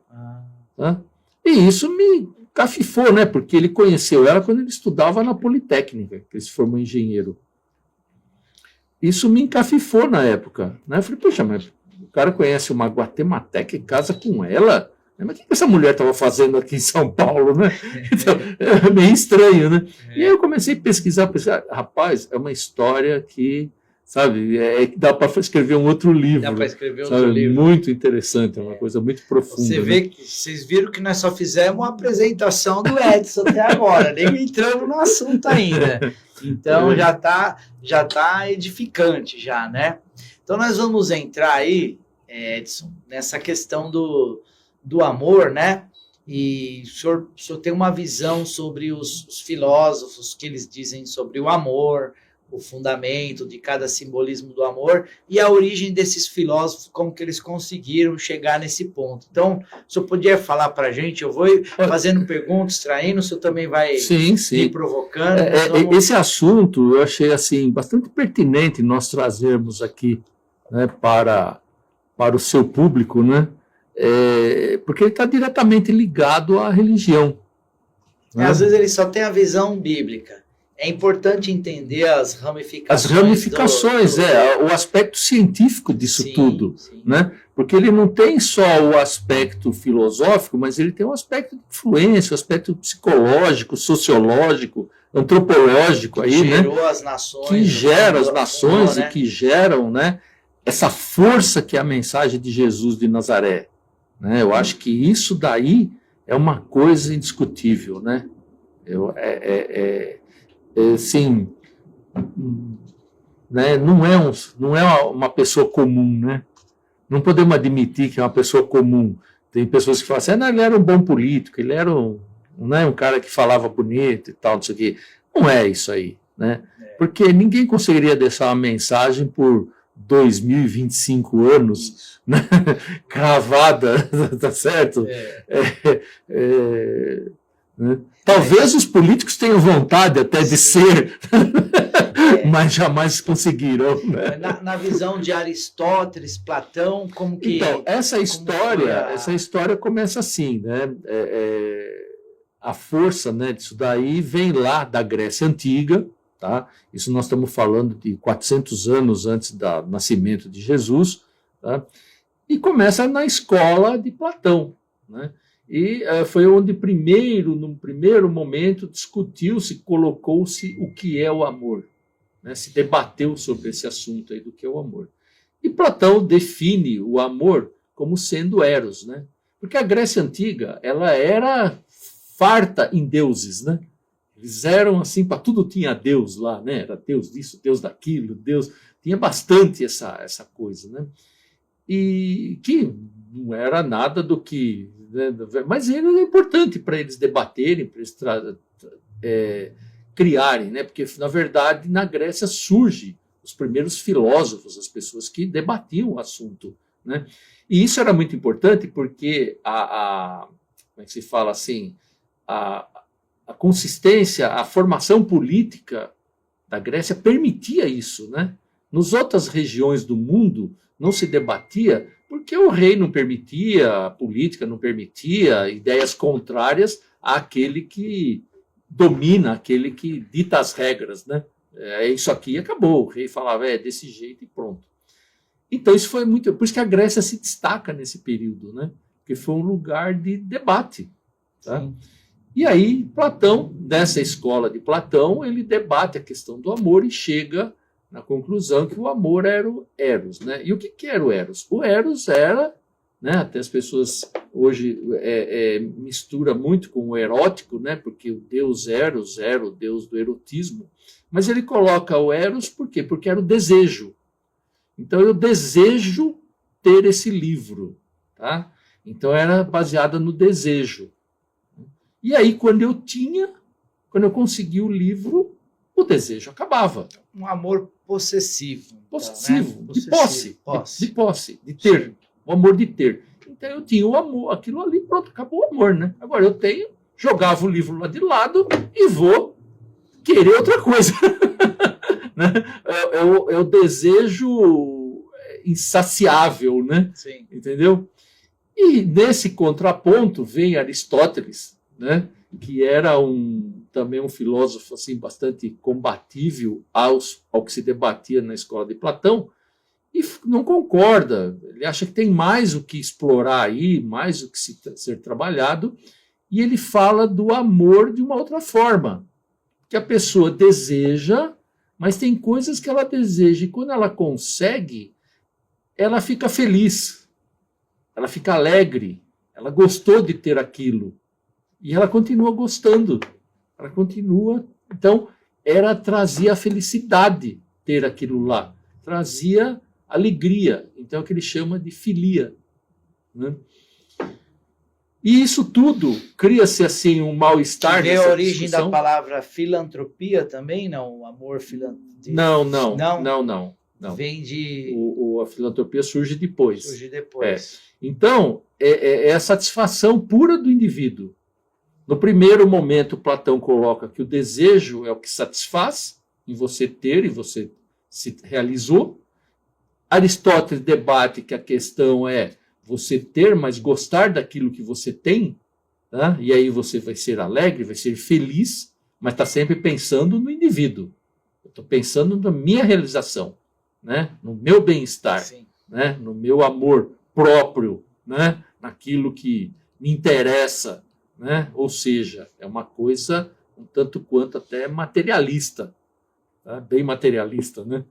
Tá? E isso me cafifou, né? Porque ele conheceu ela quando ele estudava na Politécnica, que ele se formou engenheiro. Isso me encafifou na época, né? Eu falei, poxa, mas o cara conhece uma guatemateca e casa com ela? Mas o que essa mulher estava fazendo aqui em São Paulo, né? Então, é meio estranho, né? E aí eu comecei a pesquisar, rapaz, é uma história que, sabe, dá para escrever um outro livro. Dá para escrever sabe? outro livro. Muito interessante, é uma coisa muito profunda. Você vê que vocês viram que nós só fizemos uma apresentação do Edson até agora, nem entramos no assunto ainda. Então já tá edificante já, né? Então nós vamos entrar aí, Edson, nessa questão do amor, né? E o senhor tem uma visão sobre os filósofos, que eles dizem sobre o amor, o fundamento de cada simbolismo do amor e a origem desses filósofos, como que eles conseguiram chegar nesse ponto. Então, o senhor podia falar para a gente, eu vou fazendo perguntas, extraindo, o senhor também vai me provocando. Esse assunto eu achei assim, bastante pertinente nós trazermos aqui, né, para o seu público, né? Porque ele está diretamente ligado à religião. Né? Às vezes ele só tem a visão bíblica. É importante entender as ramificações. As ramificações, o aspecto científico disso tudo. Sim. Né? Porque ele não tem só o aspecto filosófico, mas ele tem um aspecto de influência, um aspecto psicológico, sociológico, antropológico aí, né? As nações, que gera as nações né? E que geram, né, essa força que é a mensagem de Jesus de Nazaré. Né? Eu acho que isso daí é uma coisa indiscutível, né? Sim, né? Não é uma pessoa comum, né? Não podemos admitir que é uma pessoa comum. Tem pessoas que falam assim, não, ele era um bom político, ele era um cara que falava bonito e tal, não sei o quê. Não é isso aí, né? Porque ninguém conseguiria deixar uma mensagem por 2025 anos, né? Cravada, tá certo? Né? Talvez os políticos tenham vontade até de ser, mas jamais conseguiram. Né? Na visão de Aristóteles, Platão, como que... Então, essa história começa assim, né? A força, né, disso daí vem lá da Grécia Antiga, tá? Isso nós estamos falando de 400 anos antes do nascimento de Jesus, tá? E começa na escola de Platão, né? E foi onde num primeiro momento, discutiu-se, colocou-se o que é o amor, né? Se debateu sobre esse assunto aí do que é o amor. E Platão define o amor como sendo Eros, né? Porque a Grécia Antiga, ela era farta em deuses, né? Eles eram assim, para tudo tinha Deus lá, né? Era Deus disso, Deus daquilo, Deus... Tinha bastante essa coisa, né? E que não era nada do que... Mas era importante para eles debaterem, para eles criarem, né? Porque, na verdade, na Grécia surgem os primeiros filósofos, as pessoas que debatiam o assunto, né? E isso era muito importante porque como é que se fala assim, a consistência, a formação política da Grécia permitia isso, né? Nas outras regiões do mundo não se debatia porque o rei não permitia, a política não permitia ideias contrárias àquele que domina, aquele que dita as regras, né? É isso aqui e acabou. O rei falava, desse jeito e pronto. Então isso foi muito... Por isso que a Grécia se destaca nesse período, né? Porque foi um lugar de debate. Tá? E aí Platão, nessa escola de Platão, ele debate a questão do amor e chega na conclusão que o amor era o Eros. Né? E o que era o Eros? O Eros era, né, até as pessoas hoje mistura muito com o erótico, né, porque o deus Eros era o deus do erotismo, mas ele coloca o Eros por quê? Porque era o desejo. Então eu desejo ter esse livro. Tá? Então era baseada no desejo. E aí quando eu consegui o livro, o desejo acabava. Um amor possessivo. Possessivo, então, né? de posse, de ter. Sim. O amor de ter. Então eu tinha o amor, aquilo ali, pronto, acabou o amor, né? Agora eu jogava o livro lá de lado e vou querer outra coisa. Né? É o desejo insaciável, né? Sim. Entendeu? E nesse contraponto vem Aristóteles, né? Que era também um filósofo assim, bastante combatível ao que se debatia na escola de Platão, e não concorda. Ele acha que tem mais o que explorar aí, mais o que ser trabalhado, e ele fala do amor de uma outra forma, que a pessoa deseja, mas tem coisas que ela deseja, e quando ela consegue, ela fica feliz, ela fica alegre, ela gostou de ter aquilo, e ela continua gostando. Ela continua. Então, trazia a felicidade ter aquilo lá. Trazia alegria. Então, é o que ele chama de filia. Né? E isso tudo cria-se assim um mal-estar. Vê a origem da palavra filantropia também, não? O amor filantrópico. Não. Vem de... A filantropia surge depois. Surge depois. Então, é a satisfação pura do indivíduo. No primeiro momento, Platão coloca que o desejo é o que satisfaz em você ter, e você se realizou. Aristóteles debate que a questão é você ter, mas gostar daquilo que você tem, tá? E aí você vai ser alegre, vai ser feliz, mas está sempre pensando no indivíduo. Eu estou pensando na minha realização, né? No meu bem-estar, né? No meu amor próprio, né? Naquilo que me interessa. Né? Ou seja, é uma coisa um tanto quanto até materialista, tá? Bem materialista. Né?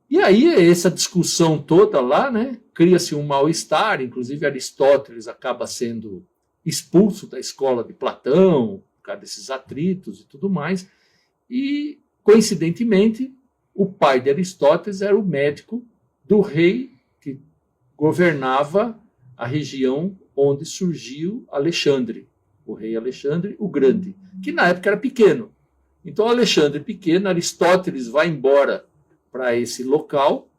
E aí, essa discussão toda lá, né? Cria-se um mal-estar, inclusive Aristóteles acaba sendo expulso da escola de Platão, por causa desses atritos e tudo mais, e, coincidentemente, o pai de Aristóteles era o médico do rei que governava a região onde surgiu Alexandre, o rei Alexandre o Grande, que na época era pequeno. Então, Alexandre pequeno, Aristóteles vai embora para esse local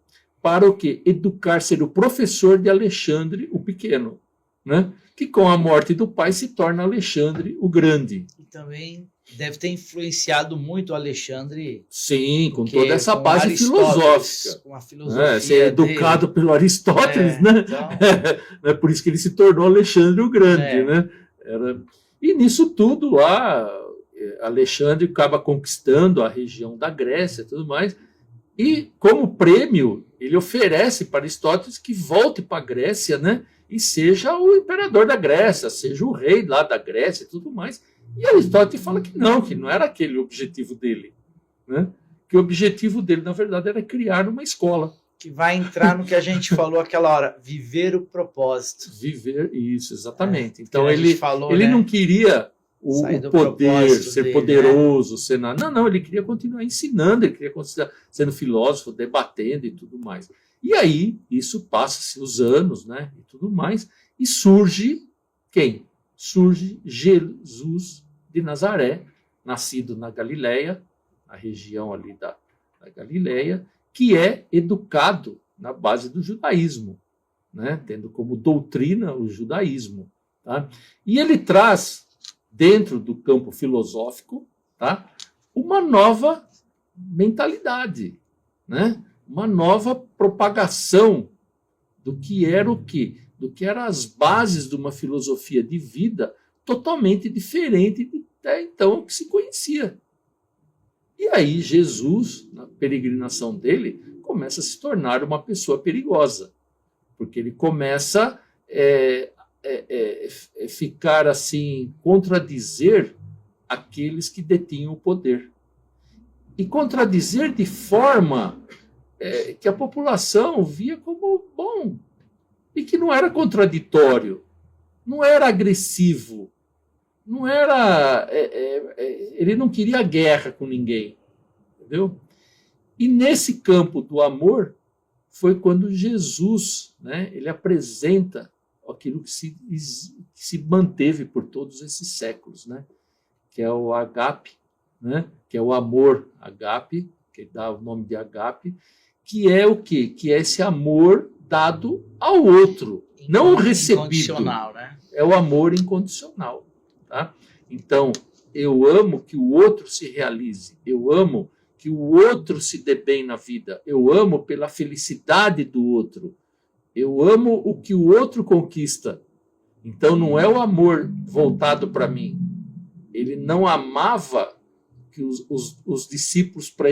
para o quê? Educar, ser o professor de Alexandre o Pequeno, né? Que com a morte do pai se torna Alexandre o Grande. E também deve ter influenciado muito o Alexandre. Sim, com toda essa base filosófica. Com a filosofia ser educado pelo Aristóteles, né? Então... É por isso que ele se tornou Alexandre o Grande, né? E nisso tudo lá, Alexandre acaba conquistando a região da Grécia e tudo mais. E como prêmio, ele oferece para Aristóteles que volte para a Grécia, né? E seja o imperador da Grécia, seja o rei lá da Grécia e tudo mais. E Aristóteles fala que não era aquele o objetivo dele. Né? Que o objetivo dele, na verdade, era criar uma escola. Que vai entrar no que a gente falou aquela hora, viver o propósito. Viver, isso, exatamente. Então, ele né? não queria o poder, ser dele, poderoso, né? Ser nada. Não, ele queria continuar ensinando, ele queria continuar sendo filósofo, debatendo e tudo mais. E aí, isso passa-se os anos, né? E tudo mais, e surge quem? Surge Jesus de Nazaré, nascido na Galileia, na região ali da Galileia, que é educado na base do judaísmo, né? Tendo como doutrina o judaísmo. Tá? E ele traz, dentro do campo filosófico, tá? Uma nova mentalidade, né? Uma nova propagação do que era o quê? Do que eram as bases de uma filosofia de vida totalmente diferente de até então que se conhecia. E aí Jesus, na peregrinação dele, começa a se tornar uma pessoa perigosa, porque ele começa ficar assim, contradizer aqueles que detinham o poder. E contradizer de forma que a população via como bom, e que não era contraditório, não era agressivo, não era. Ele não queria guerra com ninguém, entendeu? E nesse campo do amor foi quando Jesus, né, ele apresenta aquilo que se manteve por todos esses séculos, né, que é o agape, né, que é o amor agape, que dá o nome de agape, que é o quê? Que é esse amor dado ao outro, não o recebido. Incondicional, né? É o amor incondicional. Tá? Então, eu amo que o outro se realize, eu amo que o outro se dê bem na vida, eu amo pela felicidade do outro, eu amo o que o outro conquista. Então, não é o amor voltado para mim. Ele não amava que os discípulos para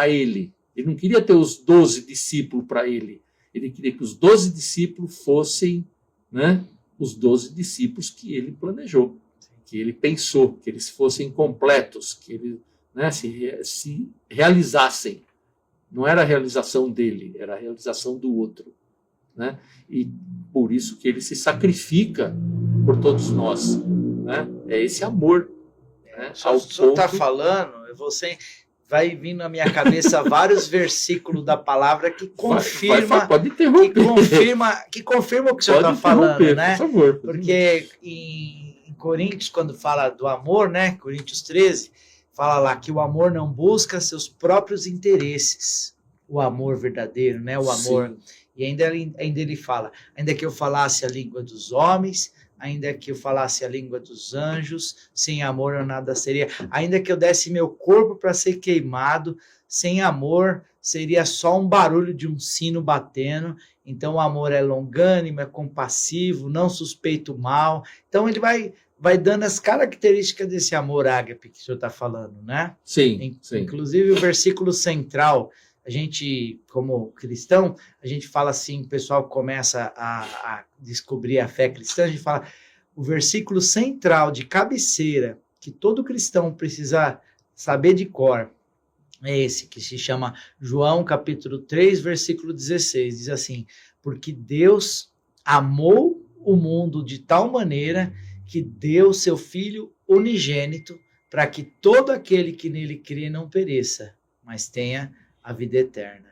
ele. Ele não queria ter os 12 discípulos para ele. Ele queria que os 12 discípulos fossem, né, os 12 discípulos que ele planejou, que ele pensou, que eles fossem completos, que eles, né, se realizassem. Não era a realização dele, era a realização do outro. Né? E por isso que ele se sacrifica por todos nós. Né? É esse amor. Né? O senhor está falando, você vai vindo na minha cabeça vários versículos da palavra que confirma, pode interromper. que confirma o que o senhor está falando, né? Por favor. Porque em Coríntios, quando fala do amor, né? Coríntios 13, fala lá que o amor não busca seus próprios interesses. O amor verdadeiro, né? O amor. Sim. E ainda ele fala, ainda que eu falasse a língua dos homens, ainda que eu falasse a língua dos anjos, sem amor eu nada seria. Ainda que eu desse meu corpo para ser queimado, sem amor seria só um barulho de um sino batendo. Então o amor é longânimo, é compassivo, não suspeita o mal. Então ele vai dando as características desse amor ágape que o senhor está falando, né? Sim, sim. Inclusive o versículo central, a gente, como cristão, a gente fala assim, o pessoal começa a descobrir a fé cristã, a gente fala, o versículo central de cabeceira, que todo cristão precisa saber de cor, é esse, que se chama João capítulo 3, versículo 16, diz assim, porque Deus amou o mundo de tal maneira que deu seu Filho unigênito para que todo aquele que nele crê não pereça, mas tenha a vida eterna.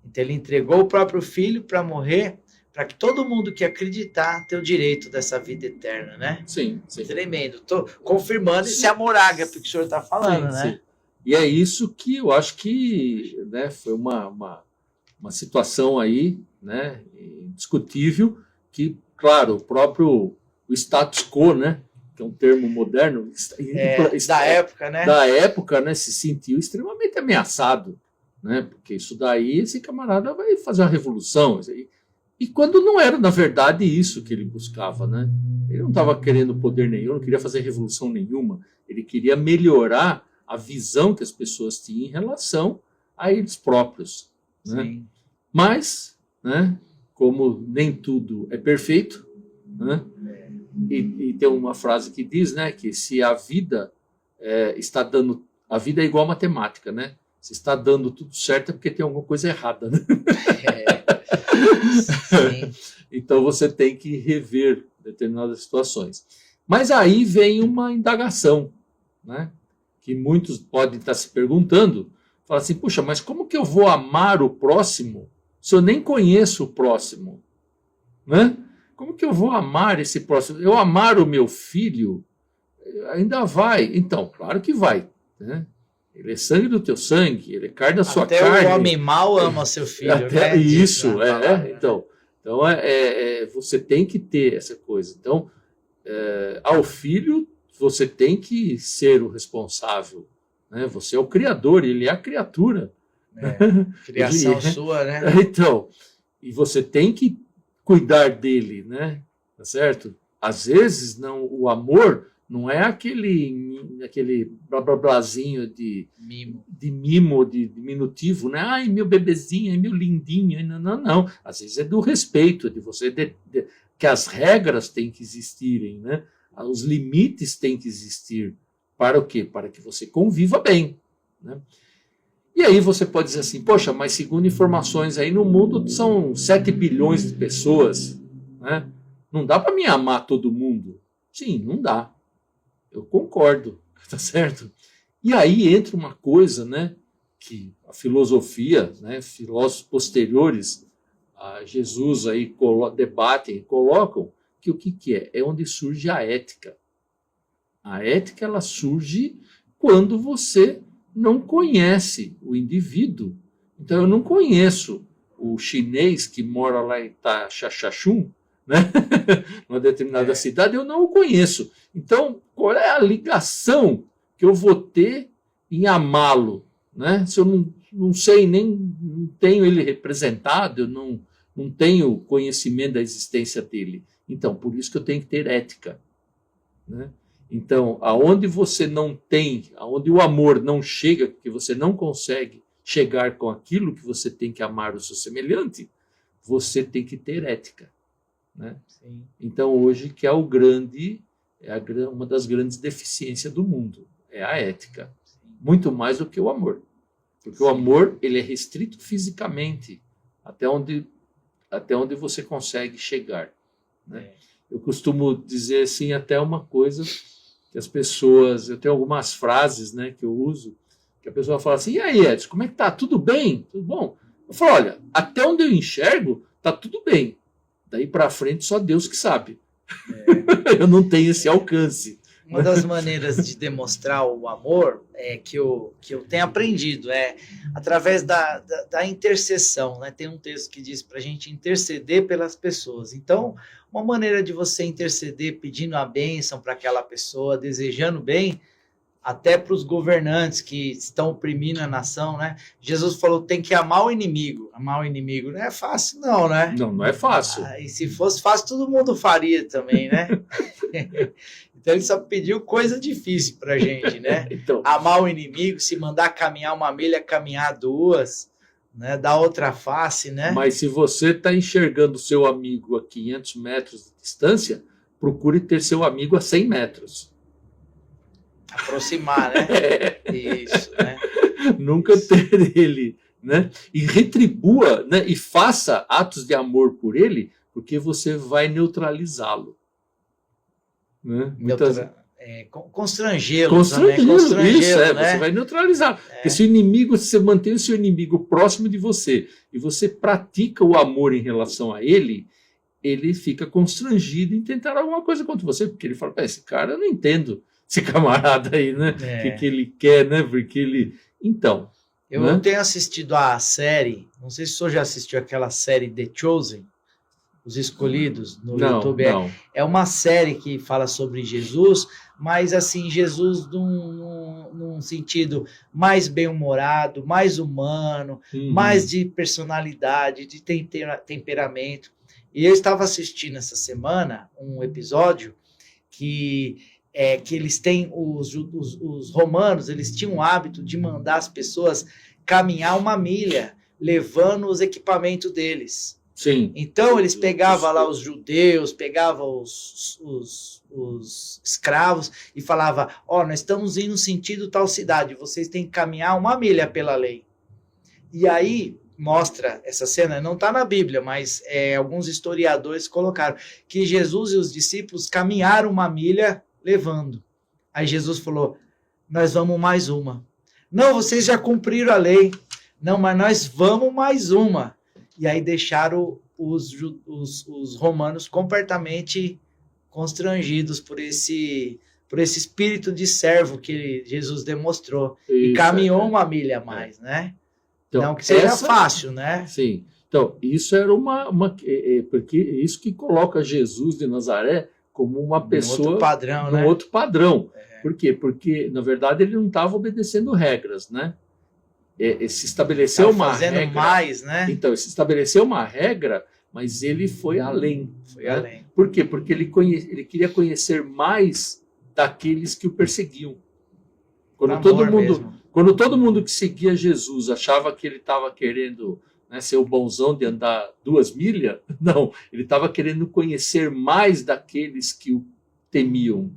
Então ele entregou o próprio Filho para morrer, para que todo mundo que acreditar tenha o direito dessa vida eterna, né? Sim, sim. Tremendo. Estou confirmando esse amor ágape que o senhor está falando, sim, né? Sim. E é isso que eu acho que, né, foi uma situação aí, né, indiscutível, que, claro, o status quo, né, que é um termo moderno, da época, né? Da época, né, se sentiu extremamente ameaçado. Né? Porque isso daí, esse camarada vai fazer uma revolução. E quando não era, na verdade, isso que ele buscava, né? Ele não estava querendo poder nenhum, não queria fazer revolução nenhuma. Ele queria melhorar a visão que as pessoas tinham em relação a eles próprios. Né? Sim. Mas, né, como nem tudo é perfeito, né? E tem uma frase que diz, né, que se a vida está dando... A vida é igual a matemática, né? Se está dando tudo certo é porque tem alguma coisa errada. Né? Então você tem que rever determinadas situações. Mas aí vem uma indagação, né? Que muitos podem estar se perguntando. Fala assim, puxa, mas como que eu vou amar o próximo se eu nem conheço o próximo? Né? Como que eu vou amar esse próximo? Eu amar o meu filho ainda vai. Então, claro que vai, né? Ele é sangue do teu sangue, ele é carne da sua carne. Até o homem mau ama seu filho. Até né? Isso, Então você tem que ter essa coisa. Então, ao filho, você tem que ser o responsável. Né? Você é o criador, ele é a criatura. Criação sua, né? Então, e você tem que cuidar dele, né? Tá certo? Às vezes, o amor Não é aquele blá blá blázinho de Mimo. de diminutivo, né? Ai, meu bebezinho, ai, meu lindinho. Não, não, não. Às vezes é do respeito, de você que as regras têm que existirem, né? Os limites têm que existir. Para o quê? Para que você conviva bem, né? E aí você pode dizer assim, poxa, mas segundo informações aí no mundo são 7 bilhões de pessoas, né? Não dá para me amar todo mundo. Sim, não dá. Eu concordo, tá certo? E aí entra uma coisa, né, que a filosofia, né, filósofos posteriores a Jesus aí debatem e colocam que o que é? É onde surge a ética. A ética, ela surge quando você não conhece o indivíduo. Então, eu não conheço o chinês que mora lá em Xaxachum, né? Numa determinada cidade, eu não o conheço. Então, qual é a ligação que eu vou ter em amá-lo, né? Se eu não sei, nem não tenho ele representado, eu não tenho conhecimento da existência dele. Então, por isso que eu tenho que ter ética, né? Então, aonde você não tem, aonde o amor não chega, que você não consegue chegar com aquilo que você tem que amar o seu semelhante, você tem que ter ética, né? Sim. Então, hoje, que é uma das grandes deficiências do mundo, é a ética. Muito mais do que o amor. Porque o amor, ele é restrito fisicamente, até onde você consegue chegar, né? Eu costumo dizer assim, até uma coisa que as pessoas, eu tenho algumas frases, né, que eu uso, que a pessoa fala assim, e aí, Edson, como é que tá? Tudo bem? Tudo bom? Eu falo, olha, até onde eu enxergo, tá tudo bem. Daí para frente, só Deus que sabe. Eu não tenho esse alcance. Uma das maneiras de demonstrar o amor que eu tenho aprendido é através da intercessão, né? Tem um texto que diz para a gente interceder pelas pessoas. Então, uma maneira de você interceder pedindo a bênção para aquela pessoa, desejando bem, até para os governantes que estão oprimindo a nação, né? Jesus falou, tem que amar o inimigo. Amar o inimigo não é fácil não, né? Não é fácil. E se fosse fácil, todo mundo faria também, né? Então ele só pediu coisa difícil pra gente, né? Então, amar o inimigo, se mandar caminhar uma milha, caminhar 2, né? Dar outra face, né? Mas se você está enxergando seu amigo a 500 metros de distância, procure ter seu amigo a 100 metros. Aproximar, né? Isso, né? Nunca ter ele, né? E retribua, né? E faça atos de amor por ele, porque você vai neutralizá-lo, né? Constrangê-lo, isso, né? você vai neutralizar. Porque se o inimigo, você mantém o seu inimigo próximo de você e você pratica o amor em relação a ele, ele fica constrangido em tentar alguma coisa contra você, porque ele fala, esse cara eu não entendo, esse camarada aí, né? O que ele quer, né? Porque ele... Então... Eu tenho assistido a série, não sei se o senhor já assistiu aquela série The Chosen, Os Escolhidos, no YouTube. Não. É uma série que fala sobre Jesus, mas assim, Jesus num sentido mais bem-humorado, mais humano, mais de personalidade, de temperamento. E eu estava assistindo essa semana um episódio que eles têm, os romanos, eles tinham o hábito de mandar as pessoas caminhar 1 milha, levando os equipamentos deles. Sim. Então, eles pegavam lá os judeus, pegavam os escravos e falavam, nós estamos indo no sentido tal cidade, vocês têm que caminhar 1 milha pela lei. E aí, mostra essa cena, não está na Bíblia, mas alguns historiadores colocaram que Jesus e os discípulos caminharam 1 milha levando. Aí Jesus falou, nós vamos mais 1. Não, vocês já cumpriram a lei. Não, mas nós vamos mais 1. E aí deixaram os romanos completamente constrangidos por esse espírito de servo que Jesus demonstrou. Isso, e caminhou 1 milha a mais, né? Então, não que seja fácil, né? Sim. Então, isso era porque isso que coloca Jesus de Nazaré como uma pessoa... outro padrão, né? Outro padrão. Por quê? Porque, na verdade, ele não estava obedecendo regras, né? Se estabeleceu uma regra... mais, né? Então, se estabeleceu uma regra, mas ele foi além. Foi além. Por quê? Porque ele queria conhecer mais daqueles que o perseguiam. Quando Amor todo mundo que seguia Jesus achava que ele estava querendo, né, ser o bonzão de andar 2 milhas, não, ele estava querendo conhecer mais daqueles que o temiam.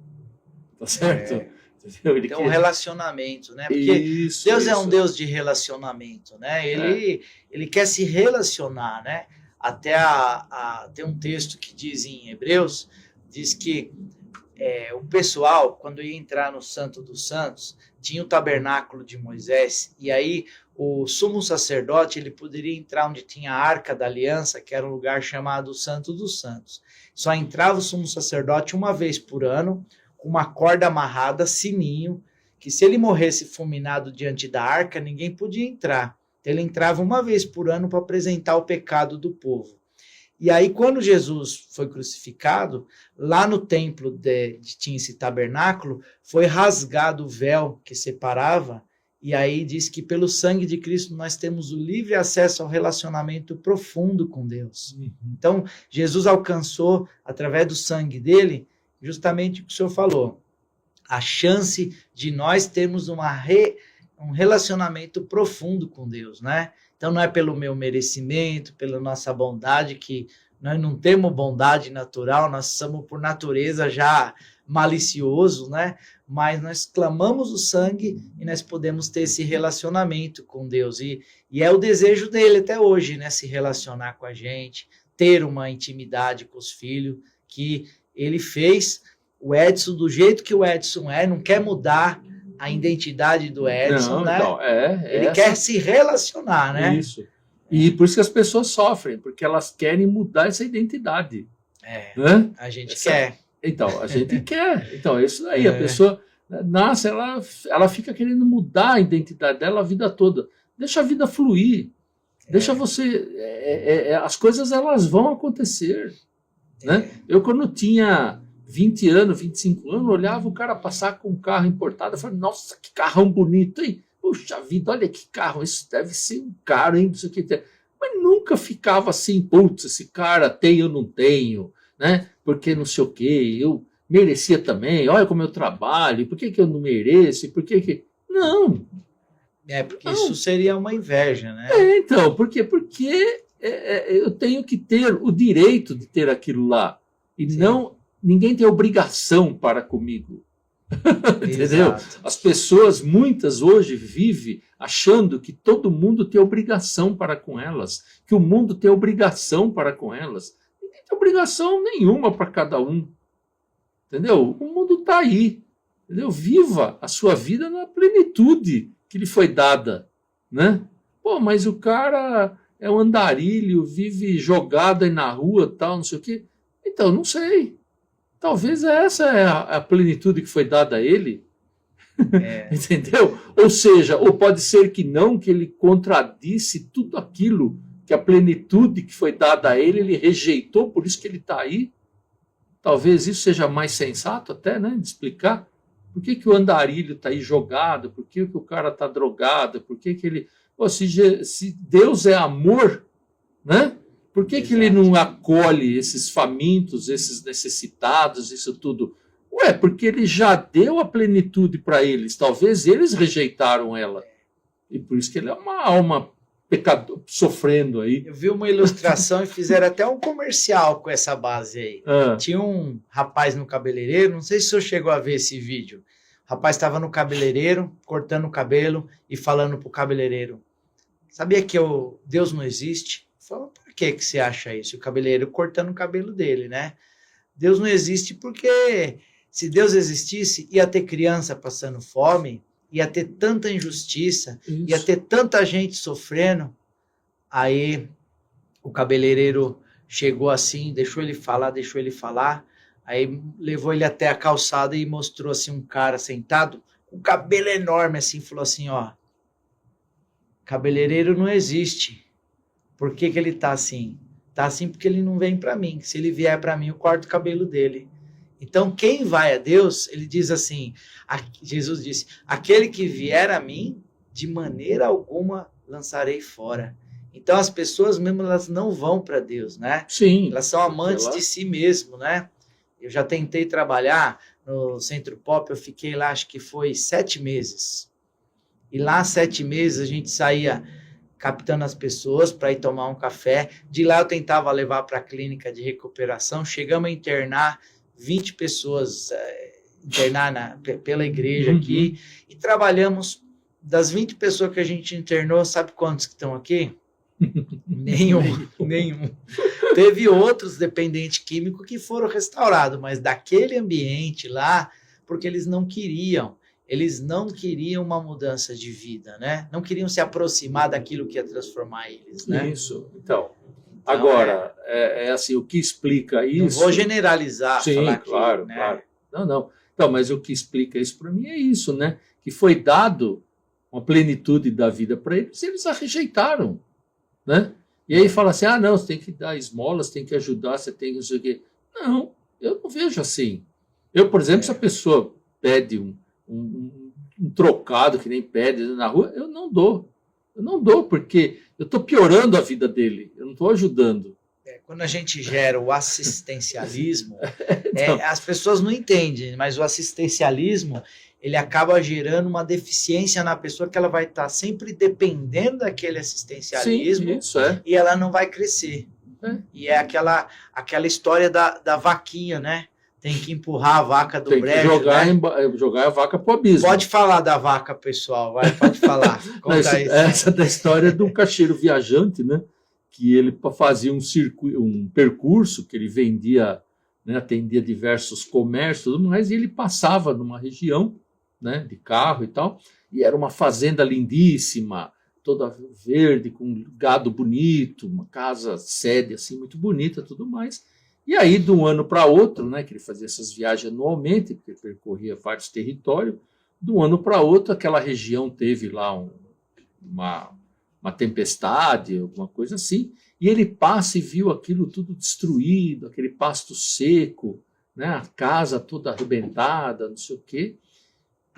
Tá certo? Ele tem um relacionamento, né? Porque Deus é um Deus de relacionamento, né? Ele quer se relacionar, né? Até tem um texto que diz em Hebreus, diz que o pessoal, quando ia entrar no Santo dos Santos, tinha o tabernáculo de Moisés, e aí o sumo sacerdote, ele poderia entrar onde tinha a Arca da Aliança, que era um lugar chamado Santo dos Santos. Só entrava o sumo sacerdote uma vez por ano, com uma corda amarrada, sininho, que se ele morresse fulminado diante da arca, ninguém podia entrar. Então, ele entrava uma vez por ano para apresentar o pecado do povo. E aí, quando Jesus foi crucificado, lá no templo tinha esse tabernáculo, foi rasgado o véu que separava, e aí diz que pelo sangue de Cristo nós temos o livre acesso ao relacionamento profundo com Deus. Então, Jesus alcançou, através do sangue dele, justamente o que o senhor falou, a chance de nós termos um relacionamento profundo com Deus, né? Então não é pelo meu merecimento, pela nossa bondade, que nós não temos bondade natural, nós somos por natureza já maliciosos, né? Mas nós clamamos o sangue e nós podemos ter esse relacionamento com Deus, e é o desejo dele até hoje, né? Se relacionar com a gente, ter uma intimidade com os filhos, que ele fez o Edson do jeito que o Edson não quer mudar a identidade do Edson, né? Então, ele quer se relacionar, né? Isso. E por isso que as pessoas sofrem, porque elas querem mudar essa identidade. Né? A gente quer. Então, a gente quer. Então, isso aí, a pessoa nasce, ela fica querendo mudar a identidade dela a vida toda. Deixa a vida fluir. Deixa você... as coisas, elas vão acontecer. Né? Eu, quando tinha 20 anos, 25 anos, olhava o cara passar com um carro importado, eu falei, nossa, que carrão bonito, hein? Puxa vida, olha que carro, isso deve ser um caro, hein? Isso aqui. Mas nunca ficava assim, putz, esse cara tem, eu não tenho, né? Porque não sei o quê, eu merecia também, olha como eu trabalho, por que eu não mereço, por que... Não. Porque isso seria uma inveja, né? Então, por quê? Porque eu tenho que ter o direito de ter aquilo lá. E não, ninguém tem obrigação para comigo. Entendeu? As pessoas, muitas hoje, vivem achando que todo mundo tem obrigação para com elas, que o mundo tem obrigação para com elas. Ninguém tem obrigação nenhuma para cada um. Entendeu? O mundo está aí. Entendeu? Viva a sua vida na plenitude que lhe foi dada. Né? Pô, mas o cara é um andarilho, vive jogado aí na rua, tal, não sei o quê. Então, não sei. Talvez essa é a plenitude que foi dada a ele. Entendeu? Ou seja, ou pode ser que não, que ele contradisse tudo aquilo que a plenitude que foi dada a ele rejeitou, por isso que ele está aí. Talvez isso seja mais sensato até, né, de explicar. Por que o andarilho está aí jogado? Por que o cara está drogado? Por que ele... Pô, se Deus é amor, né? Por que ele não acolhe esses famintos, esses necessitados, isso tudo? Ué, porque ele já deu a plenitude para eles. Talvez eles rejeitaram ela. E por isso que ele é uma alma pecador, sofrendo aí. Eu vi uma ilustração e fizeram até um comercial com essa base aí. Tinha um rapaz no cabeleireiro, não sei se o senhor chegou a ver esse vídeo. O rapaz estava no cabeleireiro, cortando o cabelo e falando para o cabeleireiro, sabia que Deus não existe? Falou, por que você acha isso? O cabeleireiro cortando o cabelo dele, né? Deus não existe porque se Deus existisse, ia ter criança passando fome, ia ter tanta injustiça, ia ter tanta gente sofrendo. Aí o cabeleireiro chegou assim, deixou ele falar, aí levou ele até a calçada e mostrou assim um cara sentado, com o cabelo enorme assim, falou assim, ó, cabeleireiro não existe. Por que ele tá assim? Tá assim porque ele não vem para mim. Se ele vier para mim, eu corto o cabelo dele. Então, quem vai a Deus, ele diz assim, Jesus disse, aquele que vier a mim, de maneira alguma lançarei fora. Então, as pessoas mesmo, elas não vão para Deus, né? Sim. Elas são amantes de si mesmo, né? Eu já tentei trabalhar no Centro Pop, eu fiquei lá, acho que foi 7 meses. E lá, 7 meses, a gente saía captando as pessoas para ir tomar um café. De lá eu tentava levar para a clínica de recuperação. Chegamos a internar 20 pessoas, internar pela igreja aqui. E trabalhamos, das 20 pessoas que a gente internou, sabe quantos que estão aqui? Nenhum. Teve outros dependentes químicos que foram restaurados, mas daquele ambiente lá, porque eles não queriam uma mudança de vida, né? Não queriam se aproximar daquilo que ia transformar eles, né? Isso. Então agora, é assim, o que explica isso... Não vou generalizar. Sim, falar claro, né? claro. Não. Então, mas o que explica isso para mim é isso, né? Que foi dado uma plenitude da vida para eles e eles a rejeitaram, né? E aí fala assim, não, você tem que dar esmolas, tem que ajudar, você tem que não sei o quê. Não, eu não vejo assim. Eu, por exemplo, se a pessoa pede um trocado, que nem pede na rua, eu não dou. Eu não dou, porque eu estou piorando a vida dele, eu não estou ajudando. Quando a gente gera o assistencialismo, as pessoas não entendem, mas o assistencialismo, ele acaba gerando uma deficiência na pessoa que ela vai estar sempre dependendo daquele assistencialismo. Sim, isso é. E ela não vai crescer. E é aquela história da vaquinha, né? Tem que empurrar a vaca do brejo. Tem que jogar a vaca pro abismo. Pode falar da vaca, pessoal. Pode falar. Essa da história do caixeiro viajante, né? Que ele fazia um percurso que ele vendia, né? Atendia diversos comércios, tudo mais, e ele passava numa região, né? De carro e tal, e era uma fazenda lindíssima, toda verde, com gado bonito, uma casa sede assim muito bonita, tudo mais. E aí, de um ano para outro, né, que ele fazia essas viagens anualmente, porque ele percorria vários territórios, de um ano para outro, aquela região teve lá uma tempestade, alguma coisa assim, e ele passa e viu aquilo tudo destruído, aquele pasto seco, né, a casa toda arrebentada, não sei o quê,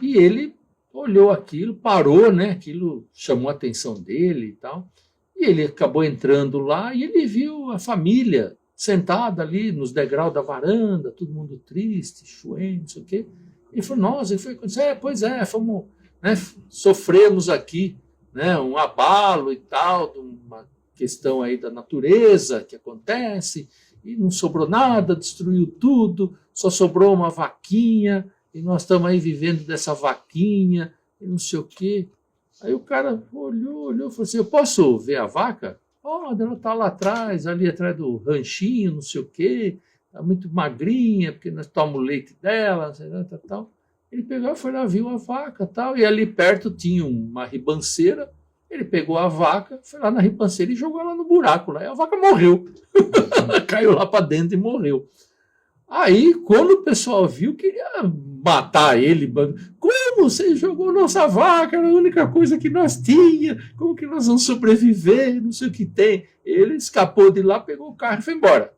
e ele olhou aquilo, parou, né, aquilo chamou a atenção dele e tal, e ele acabou entrando lá e ele viu a família sentada ali nos degraus da varanda, todo mundo triste, choendo, não sei o quê. Ele falou, nossa, ele foi acontecer, pois é, fomos, né, sofremos aqui, né, um abalo e tal, de uma questão aí da natureza que acontece, e não sobrou nada, destruiu tudo, só sobrou uma vaquinha, e nós estamos aí vivendo dessa vaquinha, e não sei o quê. Aí o cara olhou, falou assim, eu posso ver a vaca? Ela está lá atrás, ali atrás do ranchinho, não sei o quê, está muito magrinha, porque nós tomamos o leite dela, não sei lá, tal. Ele pegou, foi lá, viu a vaca, tal, e ali perto tinha uma ribanceira, ele pegou a vaca, foi lá na ribanceira e jogou ela no buraco lá, e a vaca morreu. Caiu lá para dentro e morreu. Aí, quando o pessoal viu, queria matar ele. Como você jogou nossa vaca? Era a única coisa que nós tínhamos. Como que nós vamos sobreviver? Não sei o que tem. Ele escapou de lá, pegou o carro e foi embora.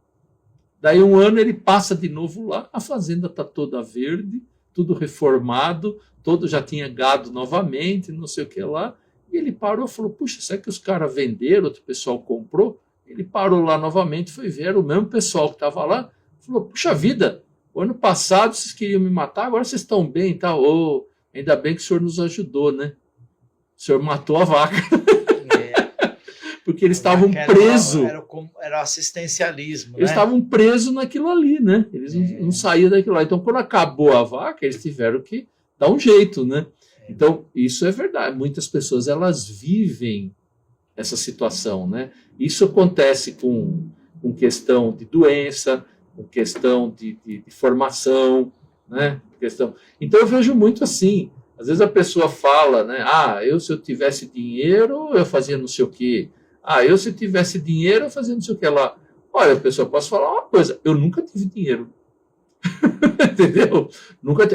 Daí um ano ele passa de novo lá, a fazenda está toda verde, tudo reformado, todo já tinha gado novamente, não sei o que lá. E ele parou e falou, puxa, será que os caras venderam, outro pessoal comprou? Ele parou lá novamente, foi ver, era o mesmo pessoal que estava lá. Falou, puxa vida, o ano passado vocês queriam me matar, agora vocês estão bem e tal. Oh, ainda bem que o senhor nos ajudou, né? O senhor matou a vaca. Porque eles estavam presos. Era o assistencialismo, eles estavam presos naquilo ali, né? Eles não saíam daquilo lá. Então, quando acabou a vaca, eles tiveram que dar um jeito, né? Então, isso é verdade. Muitas pessoas, elas vivem essa situação, né? Isso acontece com questão de doença, com questão de formação, né? Então eu vejo muito assim, às vezes a pessoa fala, né? Se eu tivesse dinheiro, eu fazia não sei o quê. Se eu tivesse dinheiro, eu fazia não sei o que lá. Olha, pessoa, posso falar uma coisa, eu nunca tive dinheiro. Entendeu?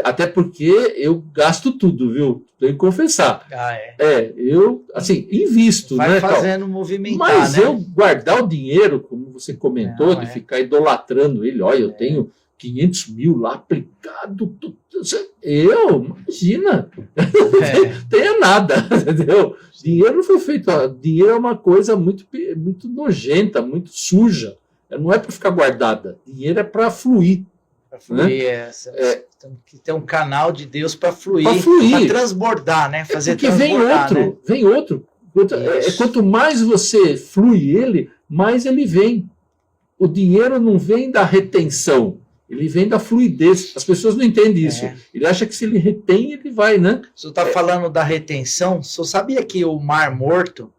Até porque eu gasto tudo, viu? Tenho que confessar. Eu, assim, invisto, vai né? fazendo movimentar, mas né? eu guardar o dinheiro, como você comentou, de ficar idolatrando ele, olha, eu tenho 500 mil lá aplicado, imagina, não tenho nada, entendeu? Dinheiro não foi feito, dinheiro é uma coisa muito, muito nojenta, muito suja, não é para ficar guardada, dinheiro é para fluir. Para fluir, tem que ter um canal de Deus para fluir, para transbordar, né? Fazer porque vem outro. Quanto mais você flui ele, mais ele vem. O dinheiro não vem da retenção, ele vem da fluidez. As pessoas não entendem isso. Ele acha que se ele retém, ele vai, né? Você está falando da retenção, você sabia que o Mar Morto,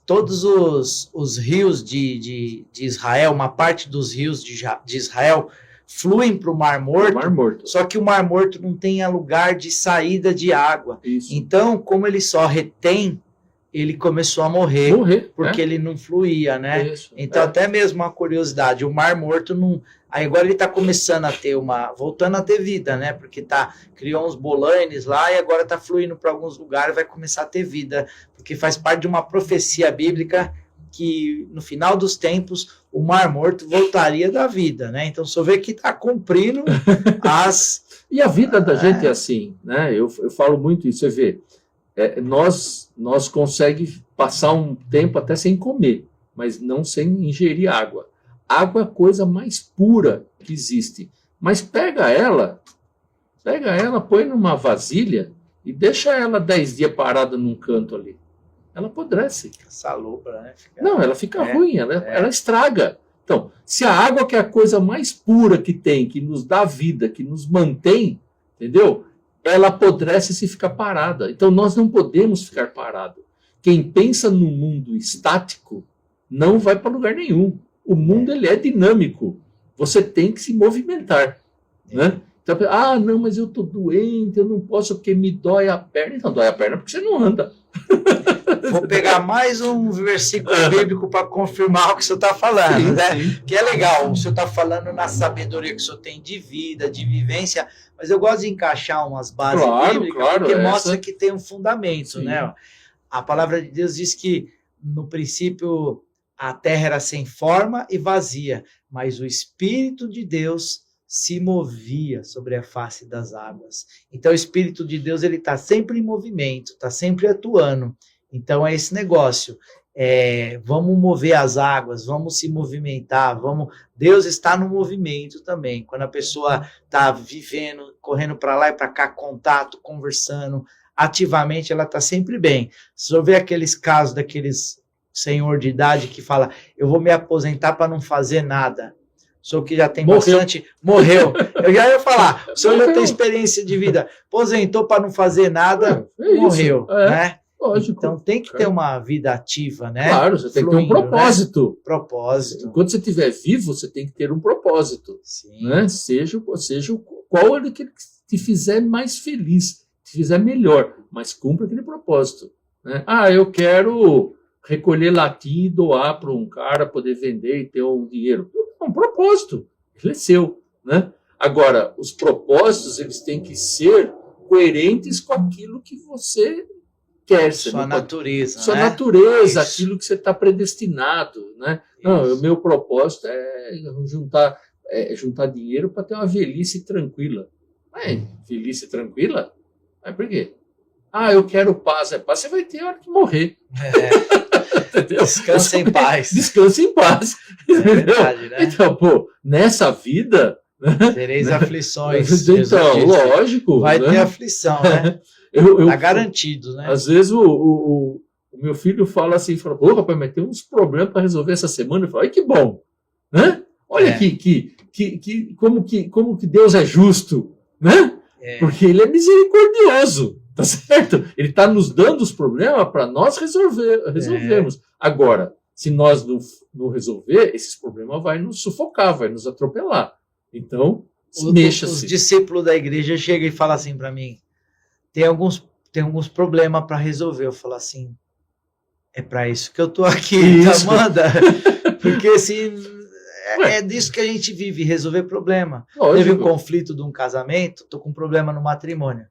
todos os rios de Israel, uma parte dos rios de Israel, fluem para o Mar Morto, só que o Mar Morto não tem lugar de saída de água. Isso. Então, como ele só retém, ele começou a morrer porque ele não fluía, né? Isso, então, até mesmo uma curiosidade, o Mar Morto não... Aí agora ele está começando a ter voltando a ter vida, né? Porque criou uns bolaines lá e agora está fluindo para alguns lugares, vai começar a ter vida, porque faz parte de uma profecia bíblica que no final dos tempos o Mar Morto voltaria da vida, né? Então só vê que está cumprindo as... E a vida da gente é assim, né? Eu falo muito isso, você vê. Nós conseguimos passar um tempo até sem comer, mas não sem ingerir água. Água é a coisa mais pura que existe. Mas pega ela, põe numa vasilha e deixa ela 10 dias parada num canto ali. Ela apodrece. Salobra, né? Não, ela fica ruim, ela estraga. Então, se a água, que é a coisa mais pura que tem, que nos dá vida, que nos mantém, entendeu? Ela apodrece se ficar parada. Então, nós não podemos ficar parados. Quem pensa no mundo estático não vai para lugar nenhum. O mundo ele é dinâmico. Você tem que se movimentar. Né? Então, não, mas eu estou doente, eu não posso porque me dói a perna. Então, dói a perna porque você não anda. Vou pegar mais um versículo bíblico para confirmar o que o senhor está falando, né? Sim. Que é legal, o senhor está falando na sabedoria que o senhor tem de vida, de vivência, mas eu gosto de encaixar umas bases bíblicas, porque mostra que tem um fundamento, né? A palavra de Deus diz que, no princípio, a terra era sem forma e vazia, mas o Espírito de Deus se movia sobre a face das águas. Então, o Espírito de Deus ele está sempre em movimento, está sempre atuando. Então, é esse negócio. Vamos mover as águas, vamos se movimentar, Deus está no movimento também. Quando a pessoa está vivendo, correndo para lá e para cá, contato, conversando, ativamente, ela está sempre bem. Se você ver aqueles casos daqueles senhor de idade que fala, eu vou me aposentar para não fazer nada. O senhor que já tem bastante... Morreu. Eu já ia falar, o senhor já tem experiência de vida. Aposentou para não fazer nada, morreu. Né? Lógico. Então tem que ter uma vida ativa, né? Claro, você tem que ter um propósito. Né? Propósito. Enquanto você estiver vivo, você tem que ter um propósito. Sim. Né? Seja qual ele que te fizer mais feliz, te fizer melhor, mas cumpra aquele propósito. Né? Eu quero recolher latim e doar para um cara poder vender e ter um dinheiro. É um propósito, ele é seu. Né? Agora, os propósitos eles têm que ser coerentes com aquilo que você quer. Sua natureza. Sua né? natureza, aquilo que você está predestinado. Né? Não, o meu propósito é juntar dinheiro para ter uma velhice tranquila. Velhice tranquila? Mas por quê? Eu quero paz. Paz você vai ter a hora que morrer. Entendeu? Descansa em paz. Descansa em paz. É verdade, né? Então, nessa vida... Tereis aflições. Então, lógico. Vai ter aflição, né? Está garantido, né? Às vezes o meu filho fala assim, rapaz, mas tem uns problemas para resolver essa semana. Eu falo, que bom. Né? Olha como que Deus é justo. Né? Porque ele é misericordioso. Tá certo? Ele está nos dando os problemas para nós resolvermos. Agora, se nós não resolver, esses problemas vai nos sufocar, vai nos atropelar. Então, mexa-se. Os discípulos da igreja chegam e falam assim para mim, tem alguns problemas para resolver. Eu falo assim, é para isso que eu estou aqui, Amanda. Porque assim, é disso que a gente vive, resolver problema. Lógico. Teve um conflito de um casamento, estou com um problema no matrimônio.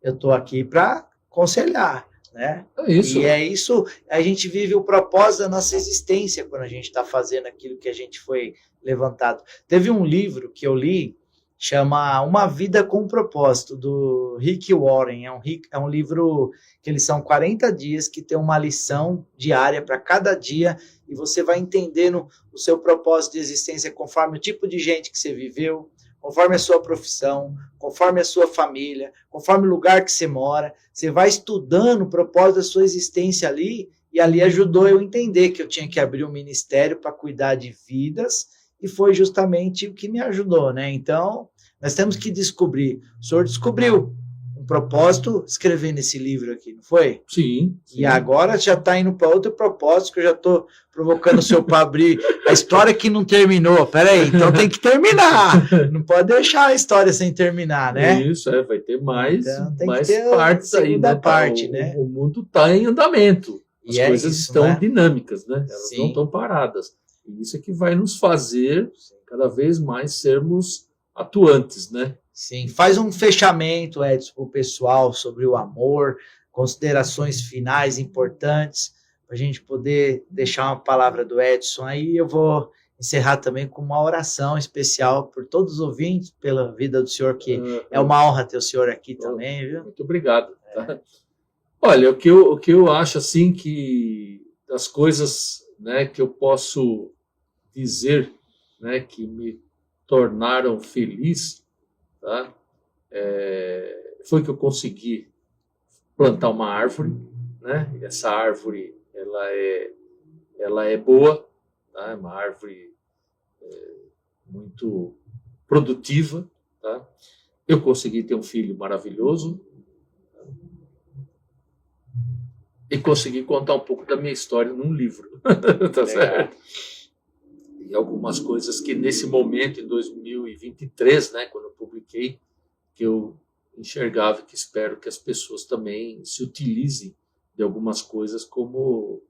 Eu estou aqui para aconselhar, né? É isso. E é isso, a gente vive o propósito da nossa existência quando a gente está fazendo aquilo que a gente foi levantado. Teve um livro que eu li, chama Uma Vida com Propósito, do Rick Warren. É um livro que eles são 40 dias, que tem uma lição diária para cada dia, e você vai entendendo o seu propósito de existência conforme o tipo de gente que você viveu, conforme a sua profissão, conforme a sua família, conforme o lugar que você mora. Você vai estudando o propósito da sua existência ali, e ali ajudou eu a entender que eu tinha que abrir um ministério para cuidar de vidas, e foi justamente o que me ajudou, né? Então, nós temos que descobrir. O senhor descobriu um propósito escrevendo esse livro aqui, não foi? Sim. E agora já está indo para outro propósito, que eu já estou provocando o senhor para abrir a história que não terminou. Peraí, então tem que terminar. Não pode deixar a história sem terminar, né? Isso, vai ter mais, então, tem mais que ter partes aí, né? parte, né? O mundo está em andamento. As coisas isso, estão né? dinâmicas, né? Elas Sim. não estão paradas. E isso é que vai nos fazer cada vez mais sermos atuantes, né? Sim, faz um fechamento, Edson, para o pessoal sobre o amor, considerações finais importantes, para a gente poder deixar uma palavra do Edson aí. Eu vou encerrar também com uma oração especial por todos os ouvintes, pela vida do senhor, que é uma honra ter o senhor aqui também, viu? Muito obrigado. Tá? Olha, o que eu acho assim que das coisas, né, que eu posso dizer, né, que me tornaram feliz, tá? Foi que eu consegui plantar uma árvore, né? E essa árvore ela é boa, tá? É uma árvore muito produtiva, tá? Eu consegui ter um filho maravilhoso, tá? E consegui contar um pouco da minha história num livro, tá certo? E algumas coisas que nesse momento, em 2023, né, quando eu publiquei, que eu enxergava, que espero que as pessoas também se utilizem de algumas coisas como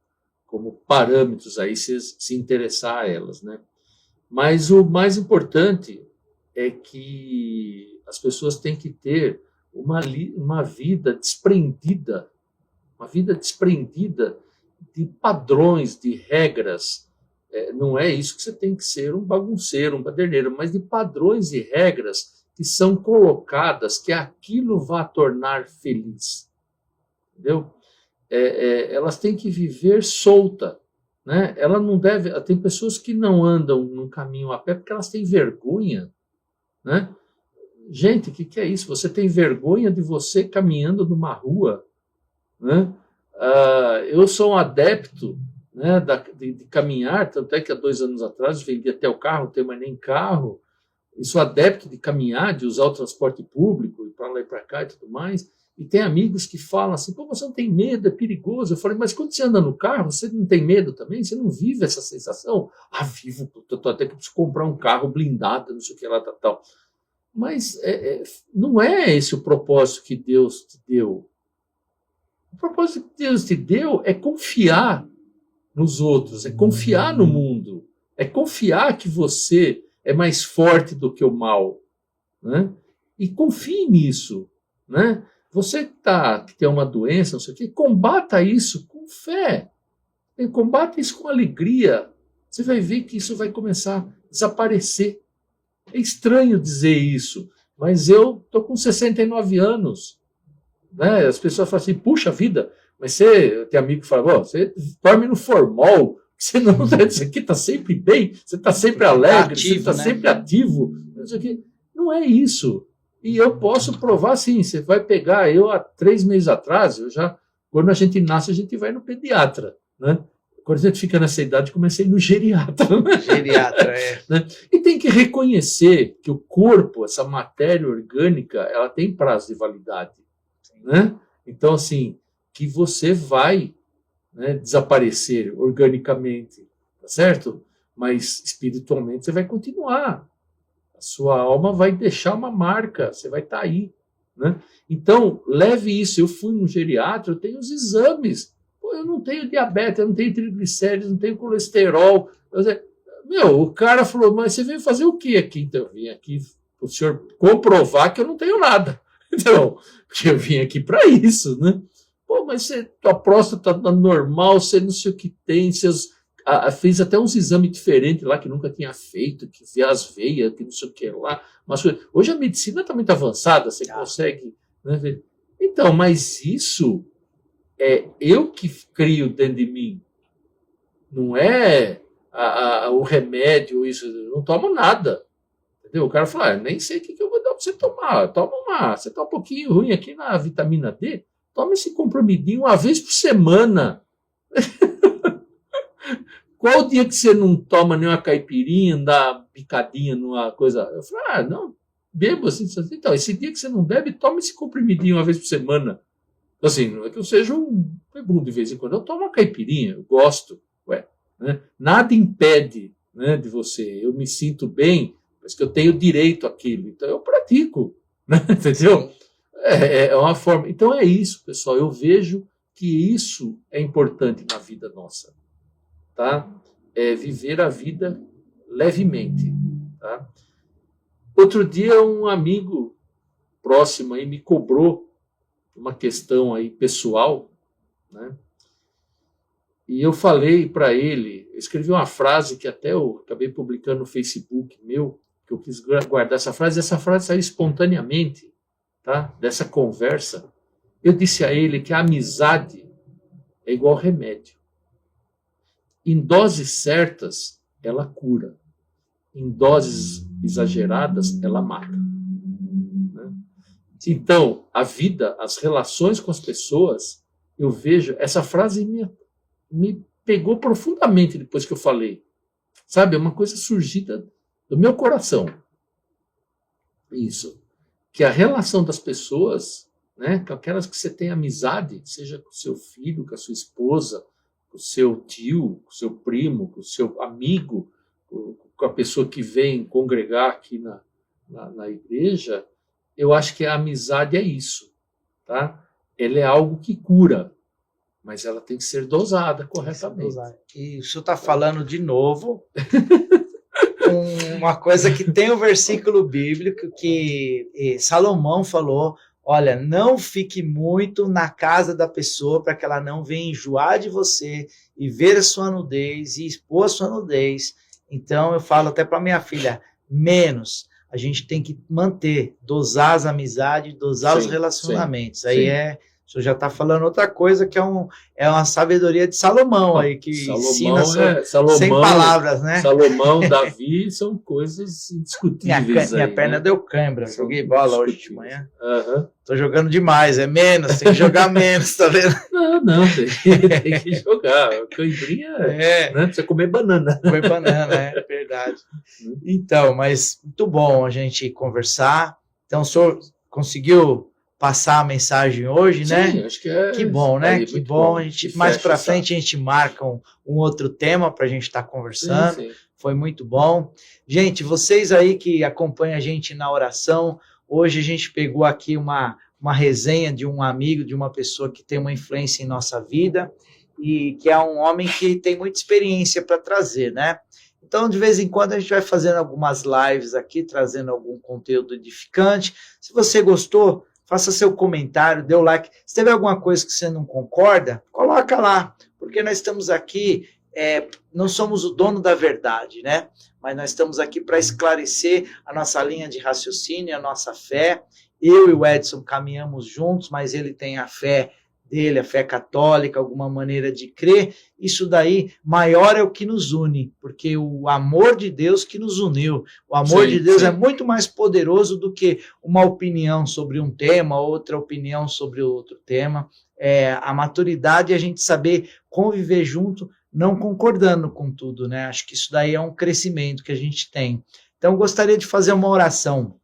parâmetros aí, se interessar a elas, né? Mas o mais importante é que as pessoas têm que ter uma vida desprendida de padrões, de regras. Não é isso que você tem que ser um bagunceiro, um baderneiro, mas de padrões e regras que são colocadas, que aquilo vai tornar feliz. Entendeu? Elas têm que viver solta, né? Ela não deve. Tem pessoas que não andam num caminho a pé porque elas têm vergonha, né? Gente, o que é isso? Você tem vergonha de você caminhando numa rua, né? Eu sou um adepto, né, de caminhar, tanto é que há 2 anos atrás vendi até o carro, não tenho mais nem carro, e sou adepto de caminhar, de usar o transporte público, e para lá e para cá e tudo mais, e tem amigos que falam assim, pô, você não tem medo, é perigoso. Eu falei, mas quando você anda no carro, você não tem medo também? Você não vive essa sensação? Vivo, eu tô até que preciso comprar um carro blindado, não sei o que lá, tal. Mas não é esse o propósito que Deus te deu. O propósito que Deus te deu é confiar nos outros, é confiar no mundo, é confiar que você é mais forte do que o mal, né? E confie nisso, né? Você que tem uma doença, não sei o quê, combata isso com fé, combata isso com alegria. Você vai ver que isso vai começar a desaparecer. É estranho dizer isso, mas eu estou com 69 anos. Né? As pessoas falam assim, puxa vida, mas você tem amigo que fala, você dorme no formol, você não isso aqui está sempre bem, você está sempre alegre, ativo, você está, né, sempre ativo. Não é isso. E eu posso provar sim, você vai pegar, eu há 3 meses atrás, quando a gente nasce, a gente vai no pediatra, né? Quando a gente fica nessa idade, comecei no geriatra. Né? Geriatra, né? E tem que reconhecer que o corpo, essa matéria orgânica, ela tem prazo de validade. Né? Então, assim, que você vai, né, desaparecer organicamente, tá certo? Mas espiritualmente você vai continuar. A sua alma vai deixar uma marca, você vai estar aí. Né? Então, leve isso. Eu fui no geriatra, eu tenho os exames. Pô, eu não tenho diabetes, eu não tenho triglicéridos, não tenho colesterol. O cara falou, mas você veio fazer o quê aqui? Então, eu vim aqui para o senhor comprovar que eu não tenho nada. Então, eu vim aqui para isso, né? Pô, mas tua próstata tá normal, você não sei o que tem, fez até uns exames diferentes lá que nunca tinha feito, que vê as veias, que não sei o que lá. Mas hoje a medicina está muito avançada, você consegue, né, ver. Então, mas isso é eu que crio dentro de mim. Não é o remédio, isso. Eu não tomo nada. Entendeu? O cara fala, nem sei o que eu vou dar para você tomar. Você está um pouquinho ruim aqui na vitamina D, toma esse comprimidinho uma vez por semana. Qual o dia que você não toma nenhuma caipirinha, dá picadinha numa coisa? Eu falei, não, bebo assim. Então, esse dia que você não bebe, toma esse comprimidinho uma vez por semana. Assim, não é que eu seja um bebum de vez em quando. Eu tomo uma caipirinha, eu gosto. Né? Nada impede, né, de você. Eu me sinto bem, mas que eu tenho direito àquilo. Então, eu pratico. Né? Entendeu? É uma forma. Então, é isso, pessoal. Eu vejo que isso é importante na vida nossa. Tá? É viver a vida levemente. Tá? Outro dia, um amigo próximo aí me cobrou uma questão aí pessoal, né? E eu falei para ele, eu escrevi uma frase que até eu acabei publicando no Facebook meu, que eu quis guardar essa frase saiu espontaneamente, tá? Dessa conversa. Eu disse a ele que a amizade é igual remédio. Em doses certas, ela cura. Em doses exageradas, ela mata. Né? Então, a vida, as relações com as pessoas, eu vejo, essa frase me pegou profundamente depois que eu falei. Sabe, é uma coisa surgida do meu coração. Isso. Que a relação das pessoas, né, com aquelas que você tem amizade, seja com o seu filho, com a sua esposa, com o seu tio, com o seu primo, com o seu amigo, com a pessoa que vem congregar aqui na igreja, eu acho que a amizade é isso. Tá? Ela é algo que cura, mas ela tem que ser dosada corretamente. E o senhor está falando de novo uma coisa que tem o versículo bíblico que Salomão falou, olha, não fique muito na casa da pessoa para que ela não venha enjoar de você e ver a sua nudez e expor a sua nudez. Então eu falo até para minha filha, menos. A gente tem que manter, dosar as amizades, dosar os relacionamentos. Aí o senhor já está falando outra coisa que é uma sabedoria de Salomão aí, que ensina sem palavras, né? Salomão, Davi, são coisas indiscutíveis. Minha perna deu cãibra, joguei bola hoje de manhã. Tô jogando demais, é menos, tem que jogar menos, tá vendo? Não, tem que jogar. Cãibrinha né? Precisa comer banana. Comer banana, é verdade. Então, mas muito bom a gente conversar. Então, o senhor conseguiu passar a mensagem hoje, né? Sim, acho que é. Que bom, né? Que bom. A gente, mais para frente a gente marca um outro tema para a gente estar conversando. Sim. Foi muito bom. Gente, vocês aí que acompanham a gente na oração, hoje a gente pegou aqui uma resenha de um amigo, de uma pessoa que tem uma influência em nossa vida e que é um homem que tem muita experiência para trazer, né? Então, de vez em quando, a gente vai fazendo algumas lives aqui, trazendo algum conteúdo edificante. Se você gostou, faça seu comentário, dê o like. Se tiver alguma coisa que você não concorda, coloca lá, porque nós estamos aqui, não somos o dono da verdade, né? Mas nós estamos aqui para esclarecer a nossa linha de raciocínio, a nossa fé. Eu e o Edson caminhamos juntos, mas ele tem a fé dele, a fé católica, alguma maneira de crer. Isso daí, maior é o que nos une, porque o amor de Deus que nos uniu. O amor de Deus é muito mais poderoso do que uma opinião sobre um tema, outra opinião sobre outro tema. A maturidade é a gente saber conviver junto, não concordando com tudo, né? Acho que isso daí é um crescimento que a gente tem. Então, eu gostaria de fazer uma oração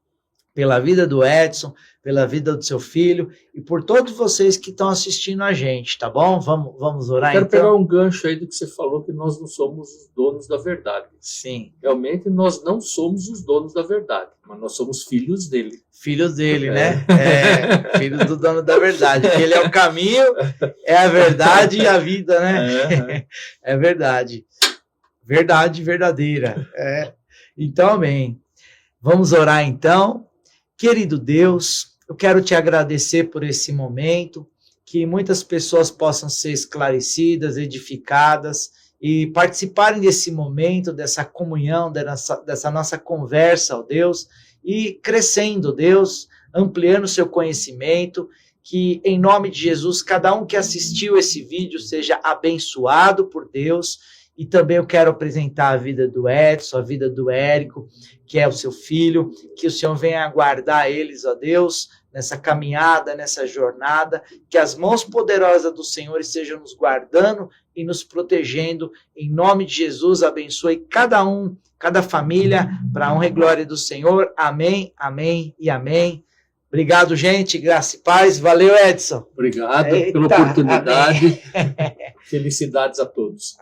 pela vida do Edson, pela vida do seu filho e por todos vocês que estão assistindo a gente, tá bom? Vamos orar, então? Quero pegar um gancho aí do que você falou, que nós não somos os donos da verdade. Sim. Realmente, nós não somos os donos da verdade, mas nós somos filhos dele. Filhos dele, né? Filhos do dono da verdade. Porque ele é o caminho, é a verdade e a vida, né? É verdade. Verdade verdadeira. Então, amém. Vamos orar, então. Querido Deus, eu quero te agradecer por esse momento, que muitas pessoas possam ser esclarecidas, edificadas e participarem desse momento, dessa comunhão, dessa nossa conversa, ó Deus, e crescendo, Deus, ampliando o seu conhecimento, que em nome de Jesus, cada um que assistiu esse vídeo seja abençoado por Deus E também eu quero apresentar a vida do Edson, a vida do Érico, que é o seu filho, que o Senhor venha guardar eles, ó Deus, nessa caminhada, nessa jornada, que as mãos poderosas do Senhor estejam nos guardando e nos protegendo. Em nome de Jesus, abençoe cada um, cada família, para a honra e glória do Senhor. Amém, amém e amém. Obrigado, gente. Graça e paz. Valeu, Edson. Obrigado Eita, pela oportunidade. amém. Felicidades a todos.